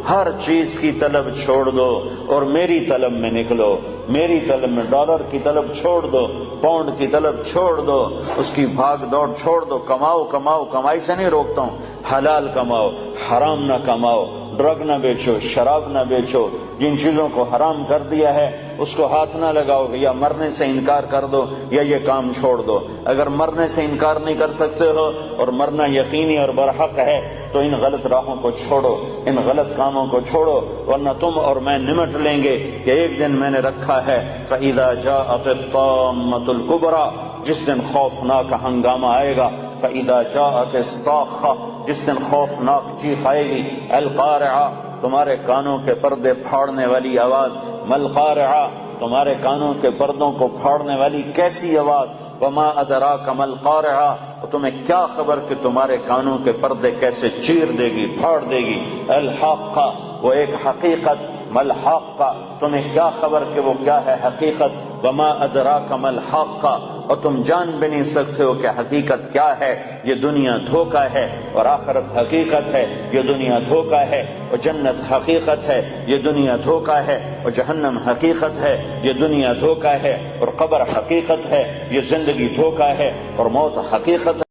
ہر چیز کی طلب چھوڑ دو اور میری طلب میں نکلو، میری طلب میں، ڈالر کی طلب چھوڑ دو، پاؤنڈ کی طلب چھوڑ دو، اس کی بھاگ دوڑ چھوڑ دو۔ کماؤ کماؤ، کمائی سے نہیں روکتا ہوں، حلال کماؤ، حرام نہ کماؤ، ڈرگ نہ بیچو، شراب نہ بیچو، جن چیزوں کو حرام کر دیا ہے اس کو ہاتھ نہ لگاؤ، یا مرنے سے انکار کر دو یا یہ کام چھوڑ دو۔ اگر مرنے سے انکار نہیں کر سکتے ہو اور مرنا یقینی اور برحق ہے تو ان غلط راہوں کو چھوڑو، ان غلط کاموں کو چھوڑو، ورنہ تم اور میں نمٹ لیں گے کہ ایک دن میں نے رکھا ہے فَإِذَا جَاءَتِ الطَّامَّةُ الْكُبْرَى، جس دن خوفناک ہنگامہ آئے گا، فَإِذَا جَاءَتِ الصَّاخَّةُ، جس دن خوفناک چیخ آئے گی، القارعہ، تمہارے کانوں کے پردے پھاڑنے والی آواز، ملقارعہ، تمہارے کانوں کے پردوں کو پھاڑنے والی کیسی آواز، وما ادراک ملقارعہ، تمہیں کیا خبر کہ تمہارے کانوں کے پردے کیسے چیر دے گی، پھاڑ دے گی، الحاقہ، وہ ایک حقیقت، ملحاقہ، تمہیں کیا خبر کہ وہ کیا ہے حقیقت، وما ادراک ملحاقہ، اور تم جان بھی نہیں سکتے ہو کہ حقیقت کیا ہے۔ یہ دنیا دھوکہ ہے اور آخرت حقیقت ہے، یہ دنیا دھوکہ ہے اور جنت حقیقت ہے، یہ دنیا دھوکہ ہے اور جہنم حقیقت ہے، یہ دنیا دھوکہ ہے اور قبر حقیقت ہے، یہ زندگی دھوکہ ہے اور موت حقیقت ہے۔